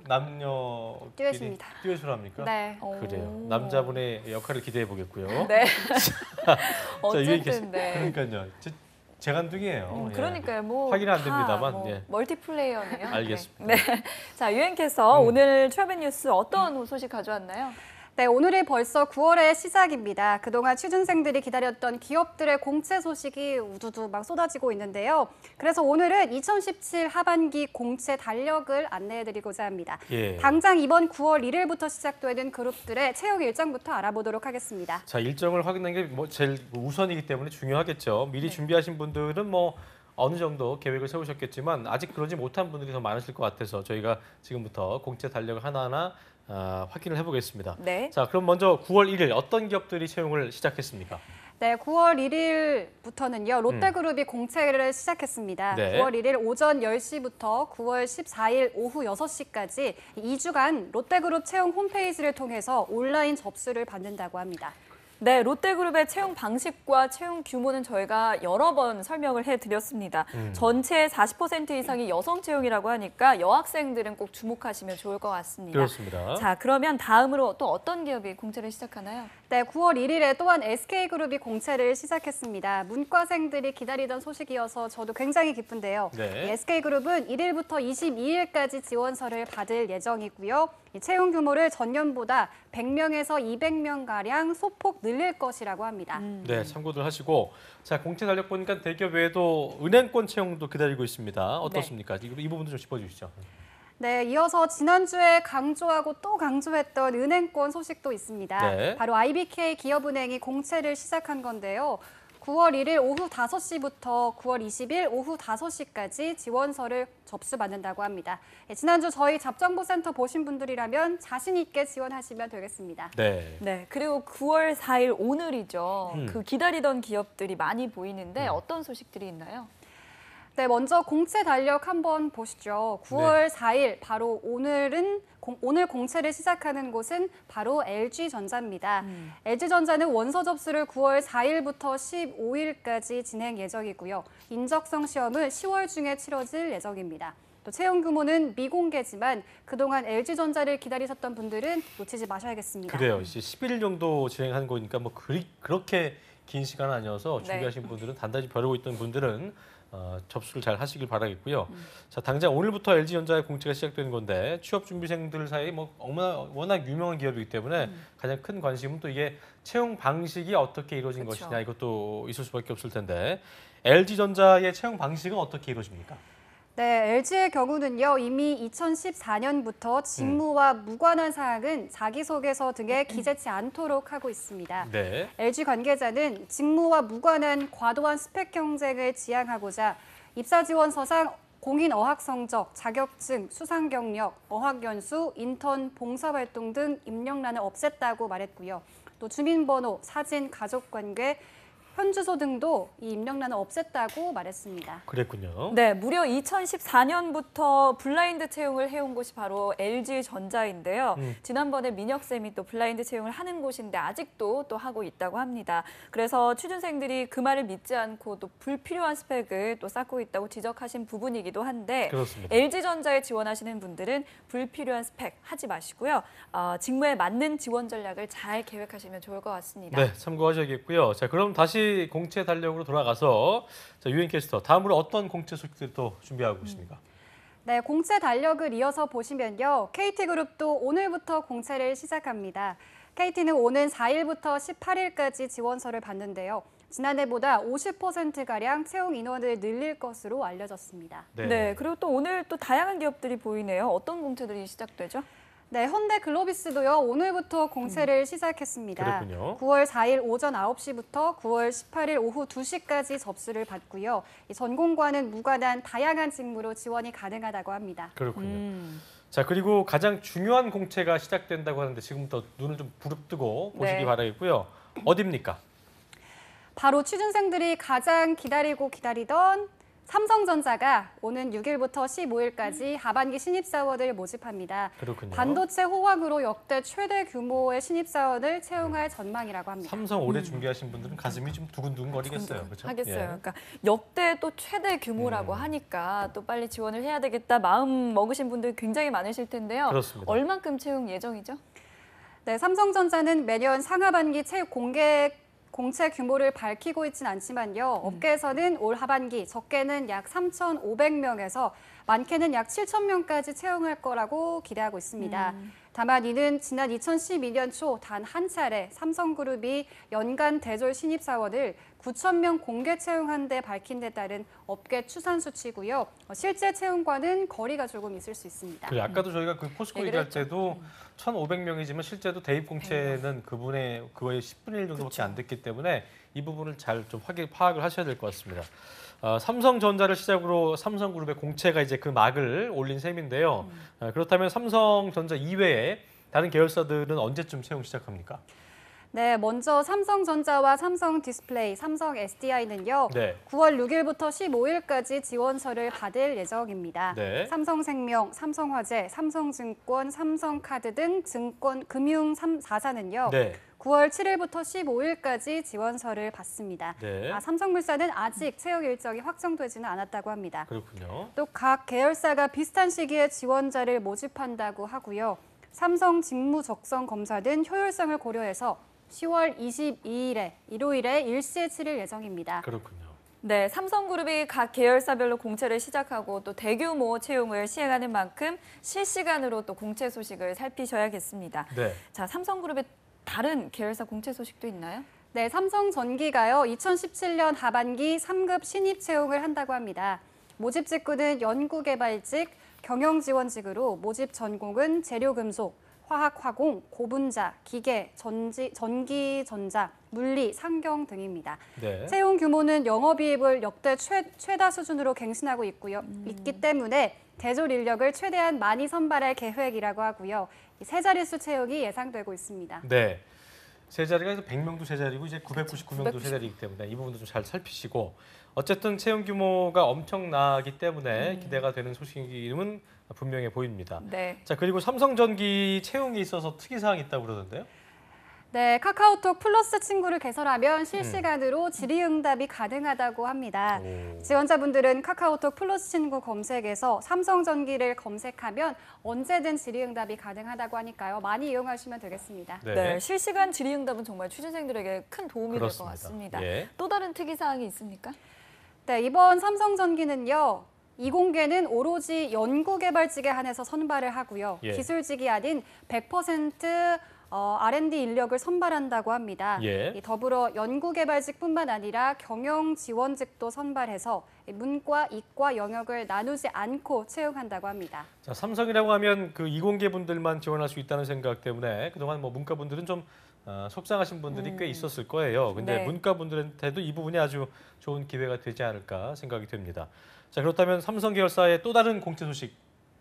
남녀 듀엣입니다. 듀엣을 합니까? 네. 그래요. 남자분의 역할을 기대해 보겠고요. 네. 자, 어쨌든 네. 그러니까요. 재간둥이에요. 예. 그러니까요. 뭐 확인은 안 다 됩니다만, 예. 멀티플레이어네요. 알겠습니다. 네. 자, 유엔캐스터 오늘 취업인 뉴스 어떤 소식 가져왔나요? 네, 오늘이 벌써 9월의 시작입니다. 그동안 취준생들이 기다렸던 기업들의 공채 소식이 우두두 막 쏟아지고 있는데요. 그래서 오늘은 2017 하반기 공채 달력을 안내해드리고자 합니다. 예. 당장 이번 9월 1일부터 시작되는 그룹들의 채용 일정부터 알아보도록 하겠습니다. 자, 일정을 확인하는 게 제일 우선이기 때문에 중요하겠죠. 미리 준비하신 분들은 어느 정도 계획을 세우셨겠지만 아직 그러지 못한 분들이 더 많으실 것 같아서 저희가 지금부터 공채 달력을 하나하나 확인을 해보겠습니다. 네. 자, 그럼 먼저 9월 1일 어떤 기업들이 채용을 시작했습니까? 네, 9월 1일부터는요. 롯데그룹이 공채를 시작했습니다. 네. 9월 1일 오전 10시부터 9월 14일 오후 6시까지 2주간 롯데그룹 채용 홈페이지를 통해서 온라인 접수를 받는다고 합니다. 네, 롯데그룹의 채용 방식과 채용 규모는 저희가 여러 번 설명을 해드렸습니다. 전체의 40% 이상이 여성 채용이라고 하니까 여학생들은 꼭 주목하시면 좋을 것 같습니다. 그렇습니다. 자, 그러면 다음으로 또 어떤 기업이 공채를 시작하나요? 네, 9월 1일에 또한 SK그룹이 공채를 시작했습니다. 문과생들이 기다리던 소식이어서 저도 굉장히 기쁜데요. 네. 이 SK그룹은 1일부터 22일까지 지원서를 받을 예정이고요. 이 채용 규모를 전년보다 100명에서 200명가량 소폭 늘릴 것이라고 합니다. 네, 참고들 하시고 자, 공채 달력 보니까 대기업 외에도 은행권 채용도 기다리고 있습니다. 어떻습니까? 이 부분도 좀 짚어주시죠. 네, 이어서 지난주에 강조하고 또 강조했던 은행권 소식도 있습니다. 네. 바로 IBK 기업은행이 공채를 시작한 건데요. 9월 1일 오후 5시부터 9월 20일 오후 5시까지 지원서를 접수받는다고 합니다. 지난주 저희 잡정보센터 보신 분들이라면 자신 있게 지원하시면 되겠습니다. 네. 네, 그리고 9월 4일 오늘이죠. 그 기다리던 기업들이 많이 보이는데 어떤 소식들이 있나요? 네, 먼저 공채 달력 한번 보시죠. 9월 4일 바로 오늘 공채를 시작하는 곳은 바로 LG전자입니다. LG전자는 원서 접수를 9월 4일부터 15일까지 진행 예정이고요. 인적성 시험은 10월 중에 치러질 예정입니다. 또 채용 규모는 미공개지만 그동안 LG전자를 기다리셨던 분들은 놓치지 마셔야겠습니다. 그래요. 이제 11일 정도 진행한 거니까 그렇게 긴 시간 아니어서 네. 준비하신 분들은 단단히 벼르고 있던 분들은 접수를 잘 하시길 바라겠고요. 자, 당장 오늘부터 LG전자의 공채가 시작되는 건데 취업 준비생들 사이에 워낙 유명한 기업이기 때문에 가장 큰 관심은 또 이게 채용 방식이 어떻게 이루어진 그쵸. 것이냐 이것도 있을 수밖에 없을 텐데 LG전자의 채용 방식은 어떻게 이루어집니까? 네, LG의 경우는요. 이미 2014년부터 직무와 무관한 사항은 자기소개서 등에 기재치 않도록 하고 있습니다. 네. LG 관계자는 직무와 무관한 과도한 스펙 경쟁을 지양하고자 입사 지원서상 공인 어학 성적, 자격증, 수상 경력, 어학 연수, 인턴, 봉사활동 등 입력란을 없앴다고 말했고요. 또 주민번호, 사진, 가족관계, 현주소 등도 이 입력란을 없앴다고 말했습니다. 그랬군요. 네, 무려 2014년부터 블라인드 채용을 해온 곳이 바로 LG전자인데요. 지난번에 민혁쌤이 또 블라인드 채용을 하는 곳인데 아직도 또 하고 있다고 합니다. 그래서 취준생들이 그 말을 믿지 않고 또 불필요한 스펙을 또 쌓고 있다고 지적하신 부분이기도 한데 그렇습니다. LG전자에 지원하시는 분들은 불필요한 스펙 하지 마시고요. 직무에 맞는 지원 전략을 잘 계획하시면 좋을 것 같습니다. 네, 참고하셔야겠고요. 자, 그럼 다시 공채 달력으로 돌아가서 자, 유엔캐스터 다음으로 어떤 공채 소식들 또 준비하고 있습니까? 네, 공채 달력을 이어서 보시면요. KT그룹도 오늘부터 공채를 시작합니다. KT는 오는 4일부터 18일까지 지원서를 받는데요. 지난해보다 50%가량 채용 인원을 늘릴 것으로 알려졌습니다. 네, 그리고 또 오늘 또 다양한 기업들이 보이네요. 어떤 공채들이 시작되죠? 네, 현대글로비스도요. 오늘부터 공채를 시작했습니다. 그렇군요. 9월 4일 오전 9시부터 9월 18일 오후 2시까지 접수를 받고요. 이 전공과는 무관한 다양한 직무로 지원이 가능하다고 합니다. 그렇군요. 자, 그리고 가장 중요한 공채가 시작된다고 하는데 지금부터 눈을 좀 부릅뜨고 보시기 네. 바라겠고요. 어디입니까? 바로 취준생들이 가장 기다리던 삼성전자가 오는 6일부터 15일까지 하반기 신입사원을 모집합니다. 그렇군요. 반도체 호황으로 역대 최대 규모의 신입사원을 채용할 전망이라고 합니다. 삼성 올해 준비하신 분들은 가슴이 좀 두근두근 거리겠어요. 그렇죠? 하겠어요. 예. 그러니까 역대 또 최대 규모라고 하니까 또 빨리 지원을 해야 되겠다 마음 먹으신 분들 굉장히 많으실 텐데요. 그렇습니다. 얼만큼 채용 예정이죠? 네, 삼성전자는 매년 상하반기 채용 공채 규모를 밝히고 있진 않지만요. 업계에서는 올 하반기 적게는 약 3,500명에서 많게는 약 7,000명까지 채용할 거라고 기대하고 있습니다. 다만 이는 지난 2012년 초 단 한 차례 삼성그룹이 연간 대졸 신입사원을 9,000명 공개 채용한 데 밝힌 데 따른 업계 추산 수치고요. 실제 채용과는 거리가 조금 있을 수 있습니다. 그래, 아까도 저희가 그 포스코 얘기를 얘기할 때도 1,500명이지만 실제로 대입 공채는 그거의 10분의 1 정도밖에 안 됐기 때문에 이 부분을 잘 좀 파악을 하셔야 될 것 같습니다. 삼성전자를 시작으로 삼성그룹의 공채가 이제 그 막을 올린 셈인데요. 그렇다면 삼성전자 이외에 다른 계열사들은 언제쯤 채용 시작합니까? 네, 먼저 삼성전자와 삼성디스플레이, 삼성 SDI는요. 네. 9월 6일부터 15일까지 지원서를 받을 예정입니다. 네. 삼성생명, 삼성화재, 삼성증권, 삼성카드 등 증권, 금융 4사는요. 네. 9월 7일부터 15일까지 지원서를 받습니다. 네. 삼성물산은 아직 채용 일정이 확정되지는 않았다고 합니다. 그렇군요. 또 각 계열사가 비슷한 시기에 지원자를 모집한다고 하고요. 삼성 직무 적성 검사는 효율성을 고려해서 10월 22일에 일요일에 일시에 치를 예정입니다. 그렇군요. 네, 삼성그룹이 각 계열사별로 공채를 시작하고 또 대규모 채용을 시행하는 만큼 실시간으로 또 공채 소식을 살피셔야겠습니다. 네. 자, 삼성그룹의 다른 계열사 공채 소식도 있나요? 네, 삼성전기가요. 2017년 하반기 3급 신입 채용을 한다고 합니다. 모집 직군은 연구개발직, 경영지원직으로 모집 전공은 재료금속, 화학화공, 고분자, 기계, 전기전자, 물리, 상경 등입니다. 네. 채용 규모는 영업이익을 역대 최다 수준으로 갱신하고 있기 때문에 대졸 인력을 최대한 많이 선발할 계획이라고 하고요. 세 자릿수 채용이 예상되고 있습니다. 네. 세 자리가 100명도 세 자리고 이제 999명도 세 자리이기 때문에 이 부분도 좀 잘 살피시고 어쨌든 채용 규모가 엄청나기 때문에 기대가 되는 소식임은 분명해 보입니다. 네. 자, 그리고 삼성전기 채용에 있어서 특이사항이 있다고 그러던데요? 네, 카카오톡 플러스 친구를 개설하면 실시간으로 질의응답이 가능하다고 합니다. 지원자분들은 카카오톡 플러스 친구 검색에서 삼성전기를 검색하면 언제든 질의응답이 가능하다고 하니까요. 많이 이용하시면 되겠습니다. 네, 실시간 질의응답은 정말 취준생들에게 큰 도움이 될 것 같습니다. 예. 또 다른 특이사항이 있습니까? 네, 이번 삼성전기는요. 이 공개는 오로지 연구개발직에 한해서 선발을 하고요. 예. 기술직이 아닌 100% R&D 인력을 선발한다고 합니다. 예. 더불어 연구개발직뿐만 아니라 경영지원직도 선발해서 문과, 이과 영역을 나누지 않고 채용한다고 합니다. 자, 삼성이라고 하면 그 이공계 분들만 지원할 수 있다는 생각 때문에 그동안 뭐 문과 분들은 좀 속상하신 분들이 꽤 있었을 거예요. 근데 네. 문과분들한테도 이 부분이 아주 좋은 기회가 되지 않을까 생각이 됩니다. 자, 그렇다면 삼성 계열사의 또 다른 공채 소식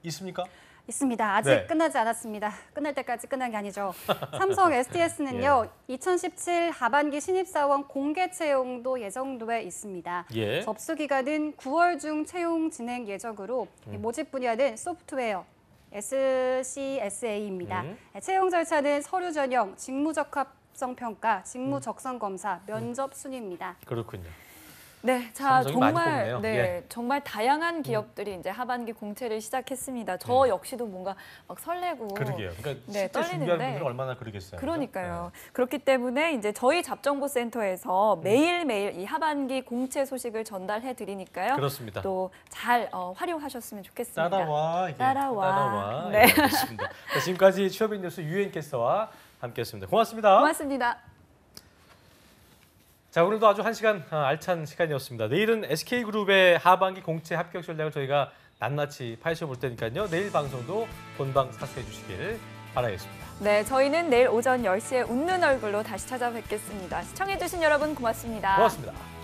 있습니까? 있습니다. 아직 네. 끝나지 않았습니다. 끝날 때까지 끝난 게 아니죠. 삼성 SDS는요, 2017 하반기 신입사원 공개 채용도 예정돼 있습니다. 예. 접수 기간은 9월 중 채용 진행 예정으로 모집 분야는 소프트웨어, SCSA입니다. 채용 절차는 서류 전형, 직무 적합성 평가, 직무 적성 검사, 면접 순입니다. 그렇군요. 네, 자 삼성이 많이 정말 뽑네요. 네, 예. 정말 다양한 기업들이 이제 하반기 공채를 시작했습니다. 저 역시도 뭔가 막 설레고 그러게요. 그러니까 네, 실제 준비하는 떨리는데. 분들은 얼마나 그러겠어요. 그러니까요. 그렇기 때문에 이제 저희 잡정보센터에서 매일매일 이 하반기 공채 소식을 전달해 드리니까요. 그렇습니다. 또 잘 활용하셨으면 좋겠습니다. 따라와. 예. 따라와. 네. 네. 알겠습니다. 자, 지금까지 취업인 뉴스 유엔 캐스터와 함께했습니다. 고맙습니다. 고맙습니다. 자, 오늘도 아주 1시간 알찬 시간이었습니다. 내일은 SK그룹의 하반기 공채 합격 전략을 저희가 낱낱이 파헤쳐 볼 테니까요. 내일 방송도 본방 사수해 주시길 바라겠습니다. 네, 저희는 내일 오전 10시에 웃는 얼굴로 다시 찾아뵙겠습니다. 시청해 주신 여러분 고맙습니다. 고맙습니다.